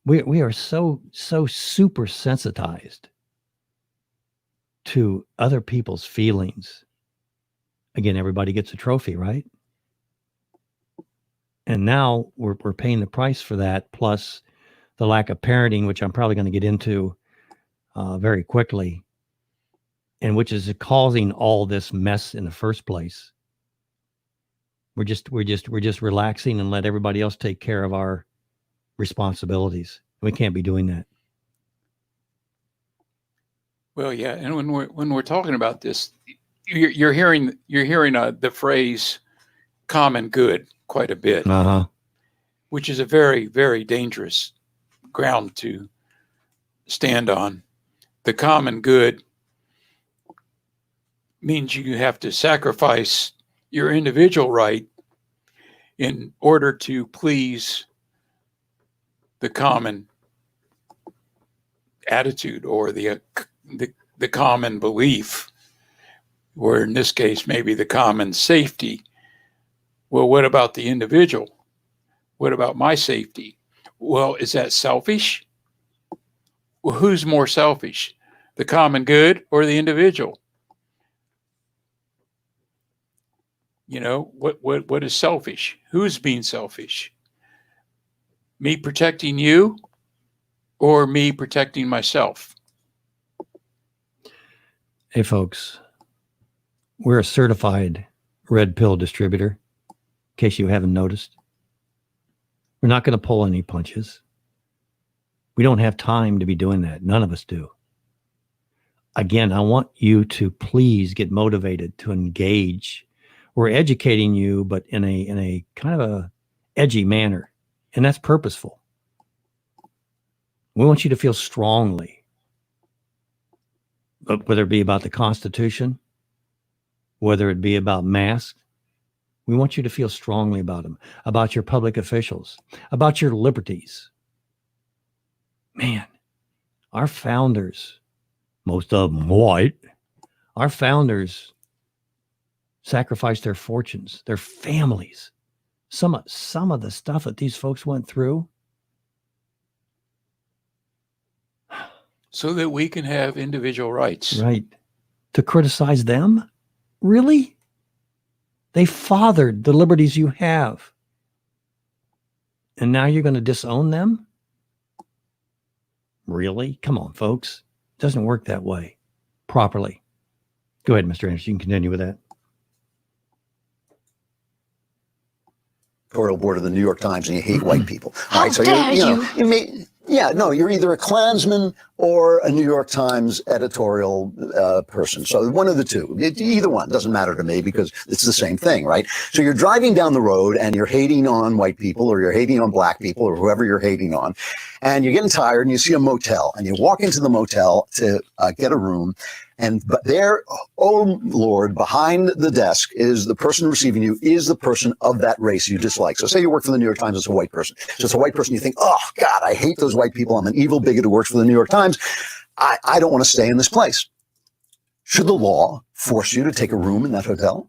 We are so super sensitized to other people's feelings. Again, everybody gets a trophy, right? And now we're paying the price for that, plus the lack of parenting, which I'm probably going to get into very quickly, and which is causing all this mess in the first place. We're just relaxing and let everybody else take care of our responsibilities. We can't be doing that. Well, yeah, and when we're talking about this, you're hearing the phrase "common good" quite a bit, which is a very, very dangerous ground to stand on. The common good means you have to sacrifice your individual right in order to please the common attitude or the common belief, or in this case, maybe the common safety. Well, what about the individual? What about my safety? Well, is that selfish? Well, who's more selfish, the common good or the individual? You know, what is selfish? Who's being selfish? Me protecting you or me protecting myself? Hey, folks, we're a certified red pill distributor, in case you haven't noticed. We're not going to pull any punches. We don't have time to be doing that. None of us do. Again, I want you to please get motivated to engage. We're educating you, but in a kind of a edgy manner, and that's purposeful. We want you to feel strongly, whether it be about the Constitution, whether it be about masks. We want you to feel strongly about them, about your public officials, about your liberties. Man, our founders, most of them white, our founders sacrificed their fortunes, their families. Some of the stuff that these folks went through, so that we can have individual rights. Right. To criticize them? Really? They fathered the liberties you have. And now you're going to disown them? Really? Come on, folks. It doesn't work that way properly. Go ahead, Mr. Anderson. You can continue with that. Editorial board of the New York Times, and you hate white people. How All right, so dare you may, yeah, no, you're either a Klansman or a New York Times editorial person. So one of the two, either one, doesn't matter to me because it's the same thing, right? So you're driving down the road and you're hating on white people or you're hating on black people or whoever you're hating on, and you're getting tired and you see a motel and you walk into the motel to get a room. And but there, oh Lord, behind the desk is the person receiving you is the person of that race you dislike. So say you work for the New York Times, it's a white person. So it's a white person, you think, oh God, I hate those white people. I'm an evil bigot who works for the New York Times. I don't want to stay in this place. Should the law force you to take a room in that hotel?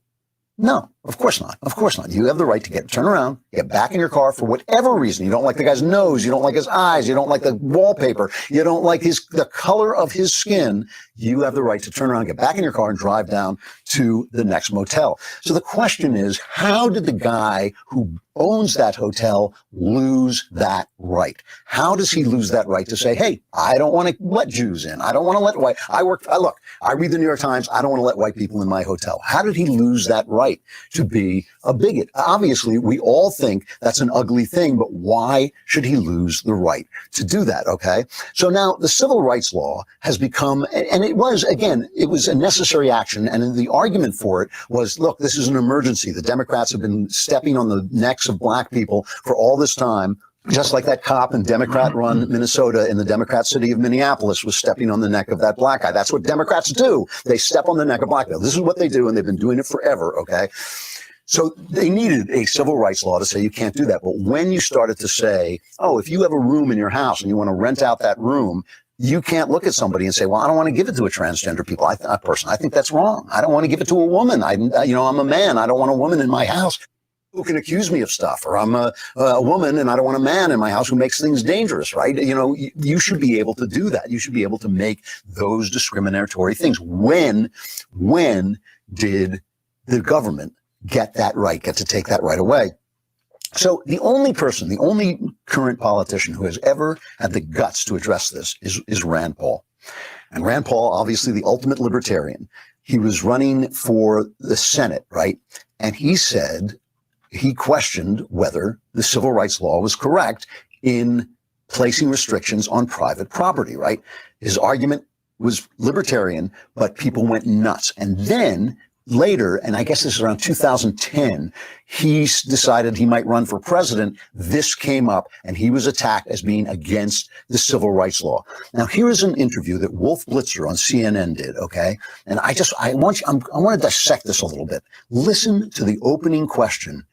No, of course not. Of course not. You have the right to turn around, get back in your car for whatever reason. You don't like the guy's nose. You don't like his eyes. You don't like the wallpaper. You don't like the color of his skin. You have the right to turn around, get back in your car and drive down to the next motel. So the question is, how did the guy who owns that hotel lose that right? How does he lose that right to say, hey, I don't want to let Jews in. I don't want to let white, I read the New York Times. I don't want to let white people in my hotel. How did he lose that right to be a bigot? Obviously, we all think that's an ugly thing, but why should he lose the right to do that? Okay. So now the civil rights law has become, and it was a necessary action. And the argument for it was, look, this is an emergency. The Democrats have been stepping on the necks of black people for all this time, just like that cop in Democrat-run Minnesota in the Democrat city of Minneapolis was stepping on the neck of that black guy. That's what Democrats do. They step on the neck of black people. This is what they do, and they've been doing it forever, okay? So they needed a civil rights law to say you can't do that. But when you started to say, oh, if you have a room in your house and you want to rent out that room, you can't look at somebody and say, well, I don't want to give it to a transgender people. I think that's wrong. I don't want to give it to a woman. I'm a man. I don't want a woman in my house. who can accuse me of stuff, or I'm a woman and I don't want a man in my house who makes things dangerous, right? You know, you should be able to do that. You should be able to make those discriminatory things. When did the government get that right, get to take that right away? So the only current politician who has ever had the guts to address this is Rand Paul. And Rand Paul, obviously the ultimate libertarian, he was running for the Senate, right? And he questioned whether the civil rights law was correct in placing restrictions on private property, right? His argument was libertarian, but people went nuts. And then later, and I guess this is around 2010, he decided he might run for president. This came up and he was attacked as being against the civil rights law. Now, here is an interview that Wolf Blitzer on CNN did, okay? And I want to dissect this a little bit. Listen to the opening question.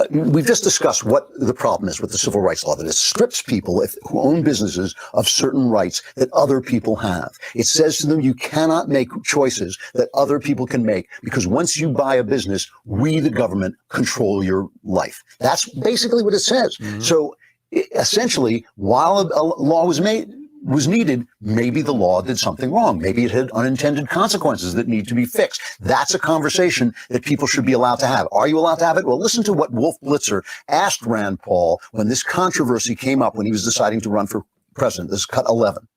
We've just discussed what the problem is with the civil rights law, that it strips people who own businesses of certain rights that other people have. It says to them, you cannot make choices that other people can make, because once you buy a business, we, the government, control your life. That's basically what it says. Mm-hmm. So essentially, while a law was needed, maybe the law did something wrong. Maybe it had unintended consequences that need to be fixed. That's a conversation that people should be allowed to have. Are you allowed to have it? Well, listen to what Wolf Blitzer asked Rand Paul when this controversy came up when he was deciding to run for president. This is cut 11.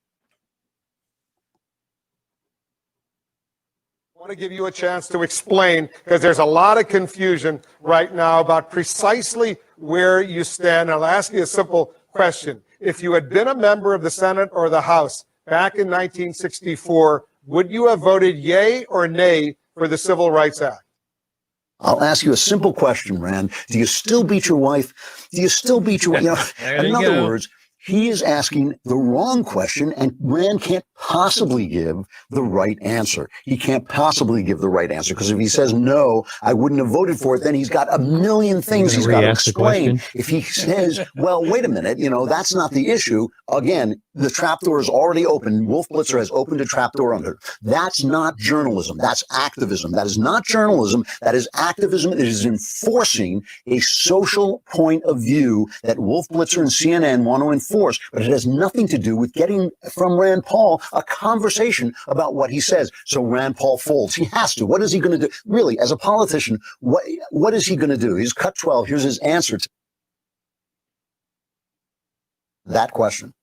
I want to give you a chance to explain, because there's a lot of confusion right now about precisely where you stand. I'll ask you a simple question. If you had been a member of the Senate or the House back in 1964, would you have voted yay or nay for the Civil Rights Act? I'll ask you a simple question, Rand. Do you still beat your wife? Do you still beat your wife? In other words, he is asking the wrong question, and Rand can't possibly give the right answer. He can't possibly give the right answer, because if he says, no, I wouldn't have voted for it, then he's got a million things he's got to explain. If he says, well, wait a minute, that's not the issue. Again, the trapdoor is already open. Wolf Blitzer has opened a trapdoor under it. That's not journalism. That's activism. That is not journalism. That is activism. It is enforcing a social point of view that Wolf Blitzer and CNN want to enforce, but it has nothing to do with getting from Rand Paul a conversation about what he says. So Rand Paul folds. He has to. What is he going to do? Really, as a politician, what is he going to do? He's cut 12. Here's his answer to that question.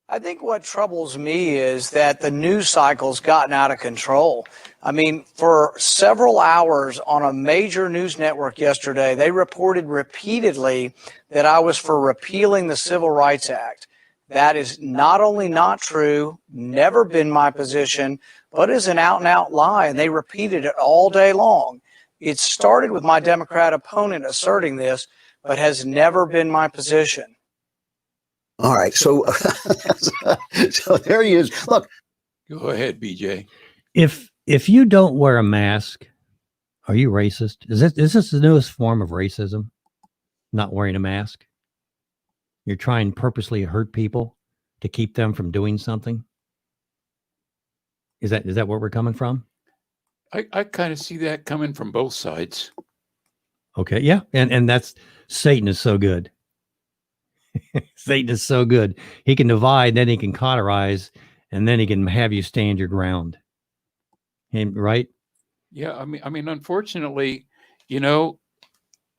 I think what troubles me is that the news cycle's gotten out of control. I mean, for several hours on a major news network yesterday, they reported repeatedly that I was for repealing the Civil Rights Act. That is not only not true, never been my position, but is an out-and-out lie, and they repeated it all day long. It started with my Democrat opponent asserting this, but has never been my position. All right, so so there he is. Look, go ahead, BJ. If you don't wear a mask, are you racist? Is this the newest form of racism? Not wearing a mask? You're trying purposely to hurt people to keep them from doing something? Is that where we're coming from? I kind of see that coming from both sides. Okay, yeah, and that's Satan is so good. Satan is so good. He can divide, then he can cauterize, and then he can have you stand your ground. Right? Yeah, I mean, unfortunately,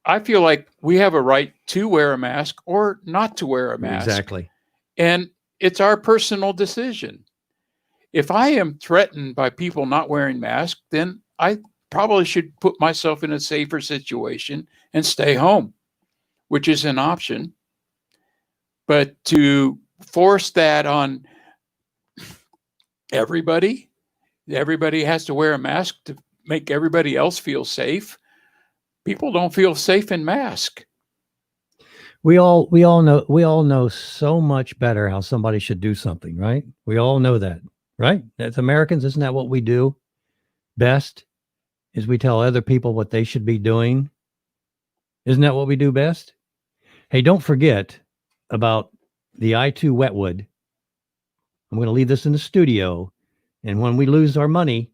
I feel like we have a right to wear a mask or not to wear a mask. Exactly. And it's our personal decision. If I am threatened by people not wearing masks, then I probably should put myself in a safer situation and stay home, which is an option. But to force that on everybody has to wear a mask to make everybody else feel safe. People don't feel safe in masks. We all know so much better how somebody should do something, right? We all know that, right? As Americans, isn't that what we do best? Is we tell other people what they should be doing? Isn't that what we do best? Hey, don't forget about the I-2 Wetwood. I'm going to leave this in the studio, and when we lose our money,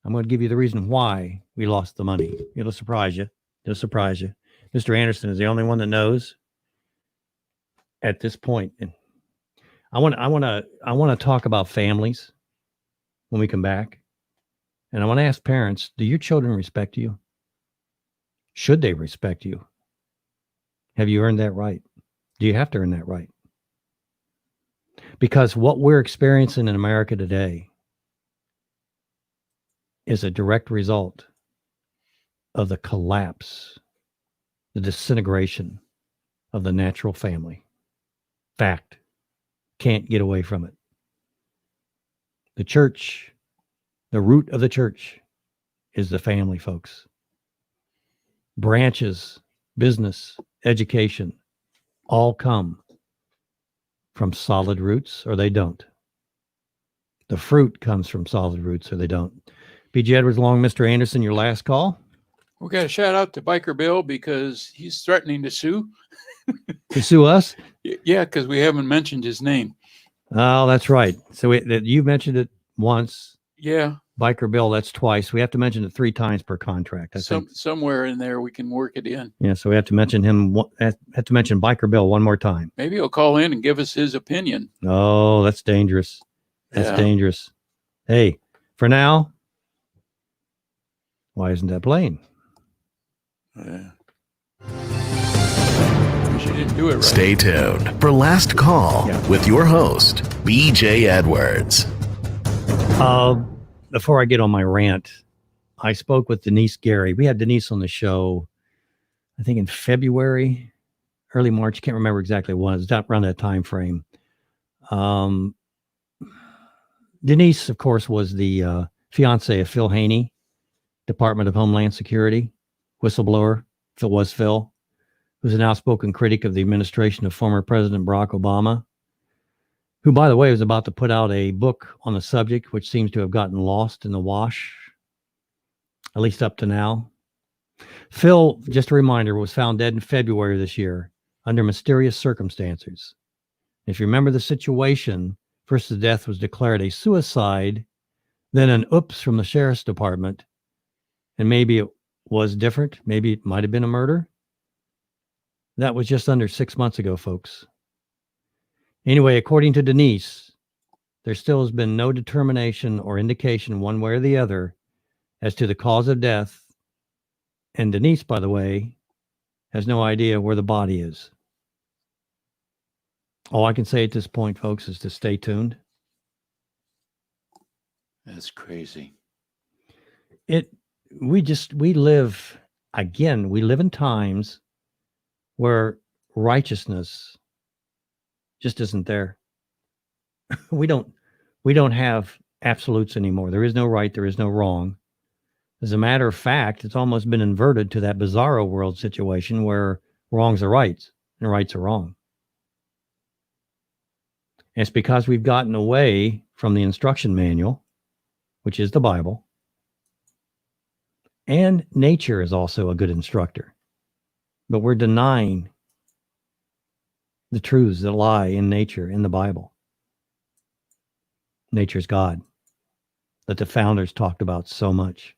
I'm going to give you the reason why we lost the money. It'll surprise you. It'll surprise you. Mr. Anderson is the only one that knows at this point. And I want to talk about families when we come back. And I want to ask parents, do your children respect you? Should they respect you? Have you earned that right? Do you have to earn that right? Because what we're experiencing in America today is a direct result of the collapse, the disintegration of the natural family. Fact. Can't get away from it. The church, the root of the church is the family, folks. Branches, business, education, all come from solid roots or they don't. The fruit comes from solid roots or they don't. B.J. Edwards along, Mr. Anderson, your last call. We got a shout out to Biker Bill because he's threatening to sue. To sue us? Yeah, because we haven't mentioned his name. Oh, that's right. So you mentioned it once. Yeah. Biker Bill, that's twice. We have to mention it 3 times per contract. I think. Somewhere in there we can work it in. Yeah, so we have to mention him. Have to mention Biker Bill one more time. Maybe he'll call in and give us his opinion. Oh, that's dangerous. That's dangerous. Hey, for now, why isn't that playing? She didn't do it right. Stay tuned for Last Call with your host, B.J. Edwards. Before I get on my rant, I spoke with Denise Gary. We had Denise on the show, I think in February, early March. Can't remember exactly when. It was around that time frame. Denise, of course, was the fiance of Phil Haney, Department of Homeland Security, whistleblower. Phil was Phil, who's an outspoken critic of the administration of former President Barack Obama, who, by the way, was about to put out a book on the subject, which seems to have gotten lost in the wash, at least up to now. Phil, just a reminder, was found dead in February of this year under mysterious circumstances. If you remember the situation, first the death was declared a suicide, then an oops from the sheriff's department, and maybe it was different. Maybe it might have been a murder. That was just under 6 months ago, folks. Anyway, according to Denise, there still has been no determination or indication one way or the other as to the cause of death. And Denise, by the way, has no idea where the body is. All I can say at this point, folks, is to stay tuned. That's crazy. We live in times where righteousness just isn't there. We don't have absolutes anymore. There is no right, there is no wrong. As a matter of fact, it's almost been inverted to that bizarro world situation where wrongs are rights and rights are wrong. And it's because we've gotten away from the instruction manual, which is the Bible. And nature is also a good instructor. But we're denying the truths that lie in nature, in the Bible. Nature's God, that the founders talked about so much,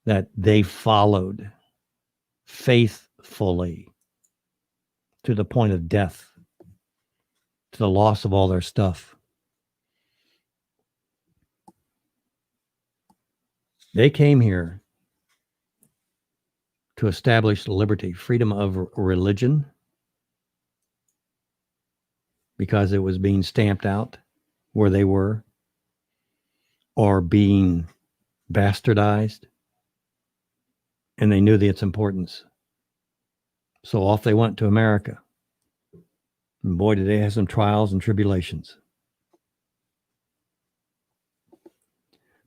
that they followed faithfully to the point of death, to the loss of all their stuff. They came here to establish liberty, freedom of religion, because it was being stamped out where they were, or being bastardized, and they knew its importance. So off they went to America. And boy, did they have some trials and tribulations.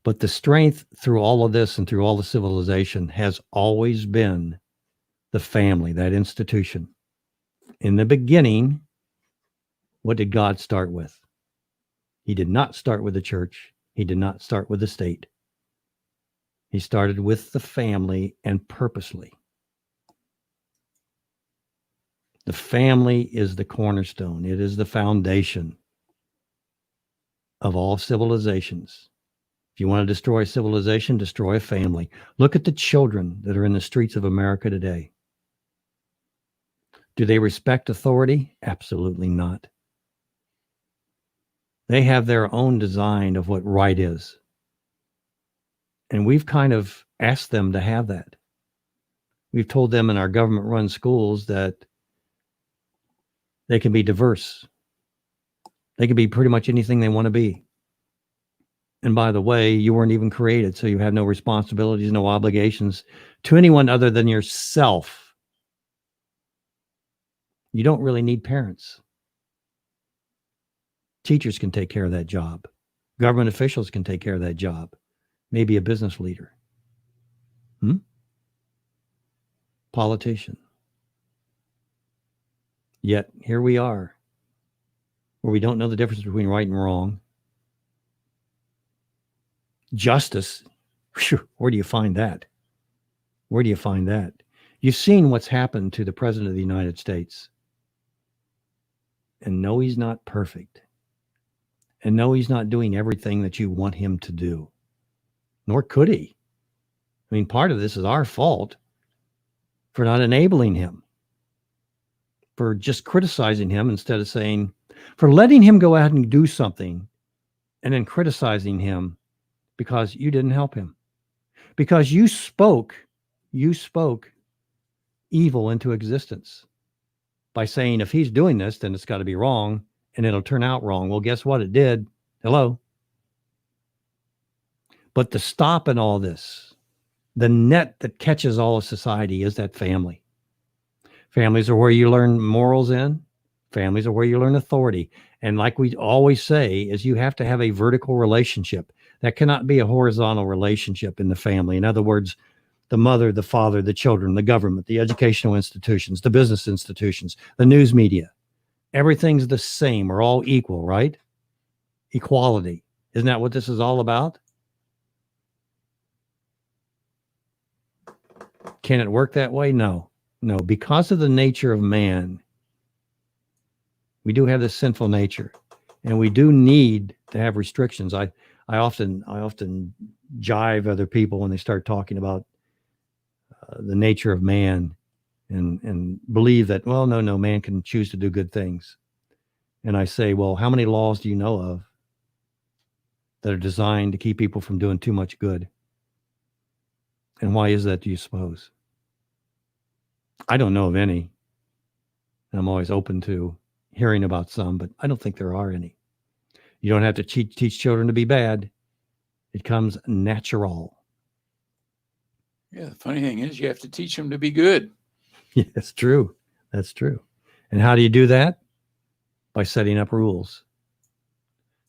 But the strength through all of this and through all the civilization has always been the family, that institution. In the beginning, what did God start with? He did not start with the church. He did not start with the state. He started with the family, and purposely. The family is the cornerstone. It is the foundation of all civilizations. If you want to destroy civilization, destroy a family. Look at the children that are in the streets of America today. Do they respect authority? Absolutely not. They have their own design of what right is. And we've kind of asked them to have that. We've told them in our government-run schools that they can be diverse. They can be pretty much anything they want to be. And by the way, you weren't even created, so you have no responsibilities, no obligations to anyone other than yourself. You don't really need parents. Teachers can take care of that job. Government officials can take care of that job. Maybe a business leader. Politician. Yet here we are, where we don't know the difference between right and wrong. Justice, whew, where do you find that? Where do you find that? You've seen what's happened to the President of the United States. And no, he's not perfect. And no, he's not doing everything that you want him to do. Nor could he. I mean, part of this is our fault for not enabling him, for just criticizing him instead of saying, for letting him go out and do something and then criticizing him because you didn't help him. Because you spoke evil into existence by saying, if he's doing this, then it's got to be wrong and it'll turn out wrong. Well, guess what? It did. Hello. But the stop in all this, the net that catches all of society is that family. Families are where you learn morals in. Families are where you learn authority. And like we always say, is you have to have a vertical relationship. That cannot be a horizontal relationship in the family. In other words, the mother, the father, the children, the government, the educational institutions, the business institutions, the news media. Everything's the same. We're all equal, right? Equality. Isn't that what this is all about? Can it work that way? No. No. Because of the nature of man, we do have this sinful nature, and we do need to have restrictions. I often jive other people when they start talking about the nature of man and believe that, well, no, man can choose to do good things. And I say, well, how many laws do you know of that are designed to keep people from doing too much good? And why is that, do you suppose? I don't know of any. And I'm always open to hearing about some, but I don't think there are any. You don't have to teach children to be bad. It comes natural. Yeah, the funny thing is you have to teach them to be good. Yeah, that's true. That's true. And how do you do that? By setting up rules,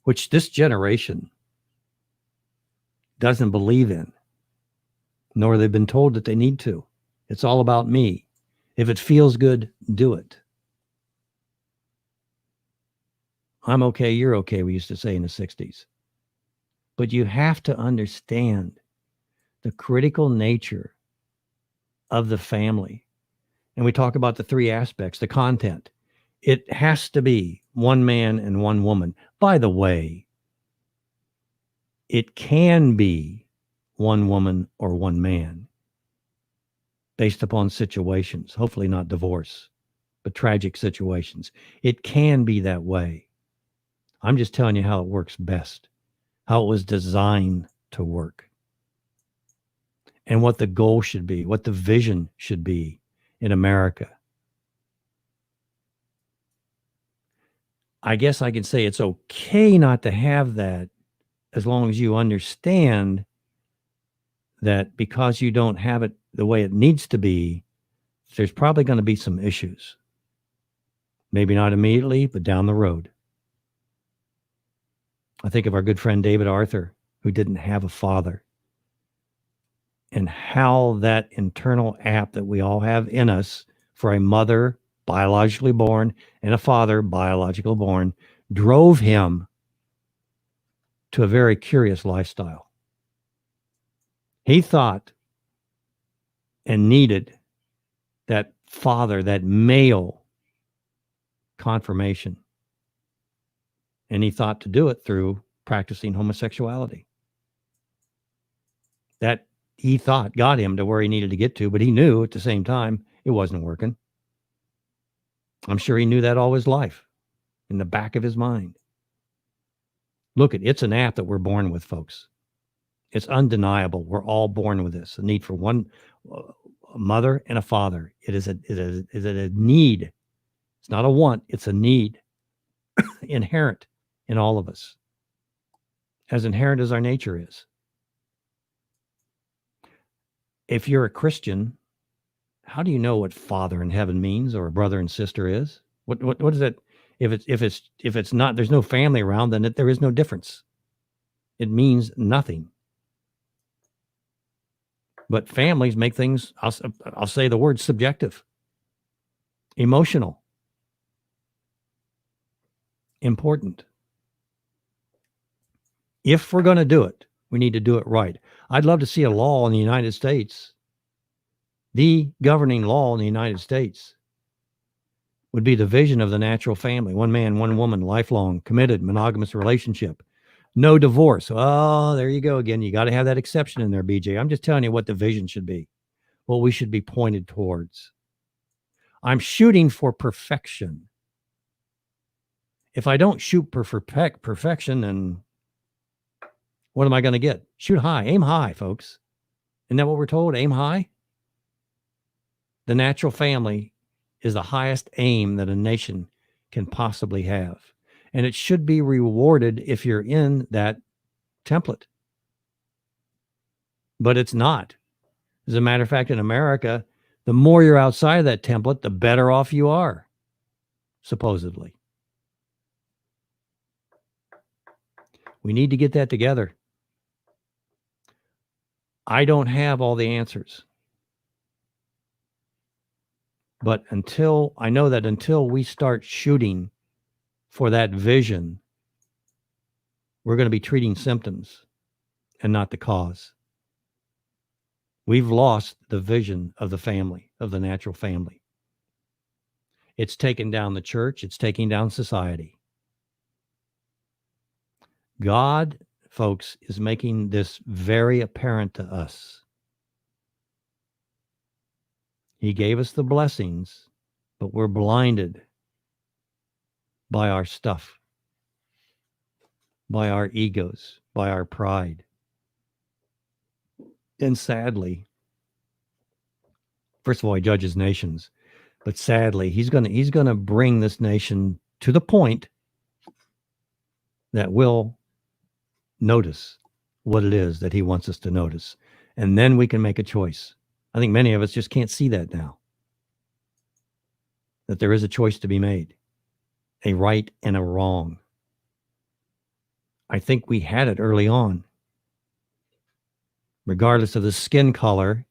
which this generation doesn't believe in, nor they've been told that they need to. It's all about me. If it feels good, do it. I'm okay, you're okay, we used to say in the 60s. But you have to understand the critical nature of the family. And we talk about the three aspects, the content. It has to be one man and one woman. By the way, it can be one woman or one man based upon situations, hopefully not divorce, but tragic situations. It can be that way. I'm just telling you how it works best, how it was designed to work, and what the goal should be, what the vision should be in America. I guess I can say it's okay not to have that as long as you understand that because you don't have it the way it needs to be, there's probably going to be some issues. Maybe not immediately, but down the road. I think of our good friend David Arthur, who didn't have a father, and how that internal app that we all have in us for a mother biologically born and a father biologically born drove him to a very curious lifestyle. He thought and needed that father, that male confirmation. And he thought to do it through practicing homosexuality. that he thought got him to where he needed to get to, but he knew at the same time it wasn't working. I'm sure he knew that all his life in the back of his mind. Look, it's an app that we're born with, folks. It's undeniable. We're all born with this. The need for one a mother and a father. It is a need. It's not a want. It's a need inherent in all of us, as inherent as our nature is. If you're a Christian, how do you know what father in heaven means or a brother and sister is? What is that? If it's not, there's no family around, then there is no difference. It means nothing. But families make things, I'll say the word subjective, emotional, important. If we're going to do it, we need to do it right. I'd love to see a law in the United States. The governing law in the United States would be the vision of the natural family. One man, one woman, lifelong, committed, monogamous relationship. No divorce. Oh, there you go again. You got to have that exception in there, BJ. I'm just telling you what the vision should be, what we should be pointed towards. I'm shooting for perfection. If I don't shoot for perfection, then what am I going to get? Shoot high. Aim high, folks. Isn't that what we're told? Aim high? The natural family is the highest aim that a nation can possibly have. And it should be rewarded if you're in that template. But it's not. As a matter of fact, in America, the more you're outside of that template, the better off you are, supposedly. We need to get that together. I don't have all the answers. But I know that until we start shooting for that vision, we're going to be treating symptoms and not the cause. We've lost the vision of the family, of the natural family. It's taken down the church. It's taking down society. God, folks, is making this very apparent to us. He gave us the blessings, but we're blinded by our stuff, by our egos, by our pride. And sadly, first of all, he judges nations, but sadly, he's going to bring this nation to the point that we'll notice what it is that he wants us to notice. And then we can make a choice. I think many of us just can't see that now, that there is a choice to be made, a right and a wrong. I think we had it early on. Regardless of the skin color,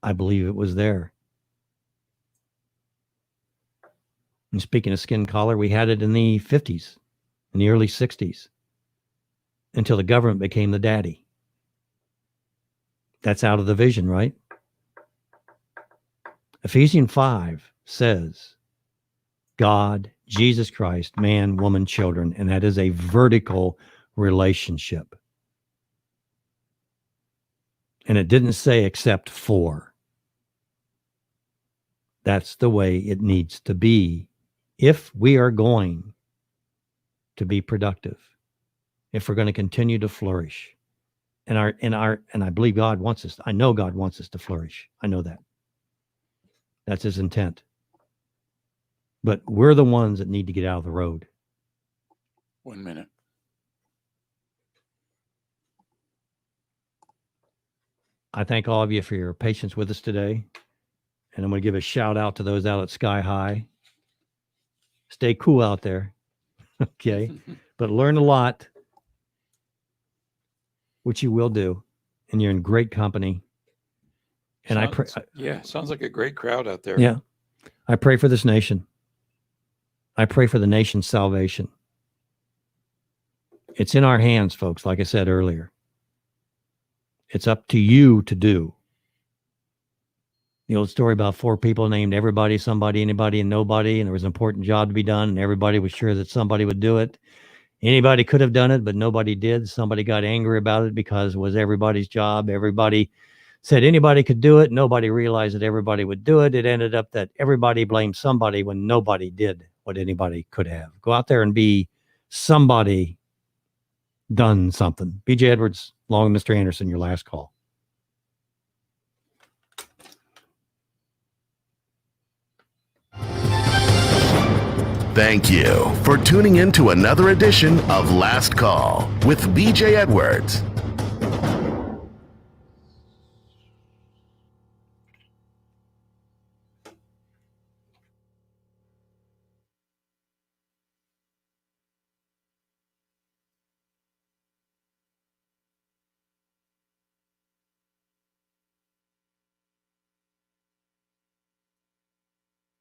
I believe it was there. And speaking of skin color, we had it in the 50s, in the early 60s, until the government became the daddy. That's out of the vision, right? Ephesians 5 says, God, Jesus Christ, man, woman, children, and that is a vertical relationship. And it didn't say except for. That's the way it needs to be if we are going to be productive, if we're going to continue to flourish. And I believe God wants us. I know God wants us to flourish. I know that. That's his intent. But we're the ones that need to get out of the road. 1 minute. I thank all of you for your patience with us today. And I'm going to give a shout out to those out at Sky High. Stay cool out there. Okay. But learn a lot, which you will do. And you're in great company. And I pray. Yeah, sounds like a great crowd out there. Yeah. I pray for this nation. I pray for the nation's salvation. It's in our hands, folks, like I said earlier. It's up to you to do. The old story about 4 people named everybody, somebody, anybody, and nobody, and there was an important job to be done, and everybody was sure that somebody would do it. Anybody could have done it, but nobody did. Somebody got angry about it because it was everybody's job. Everybody said anybody could do it. Nobody realized that everybody would do it. It ended up that everybody blamed somebody when nobody did what anybody could have. Go out there and be somebody done something. BJ Edwards, along with Mr. Anderson, your last call. Thank you for tuning in to another edition of Last Call with BJ Edwards.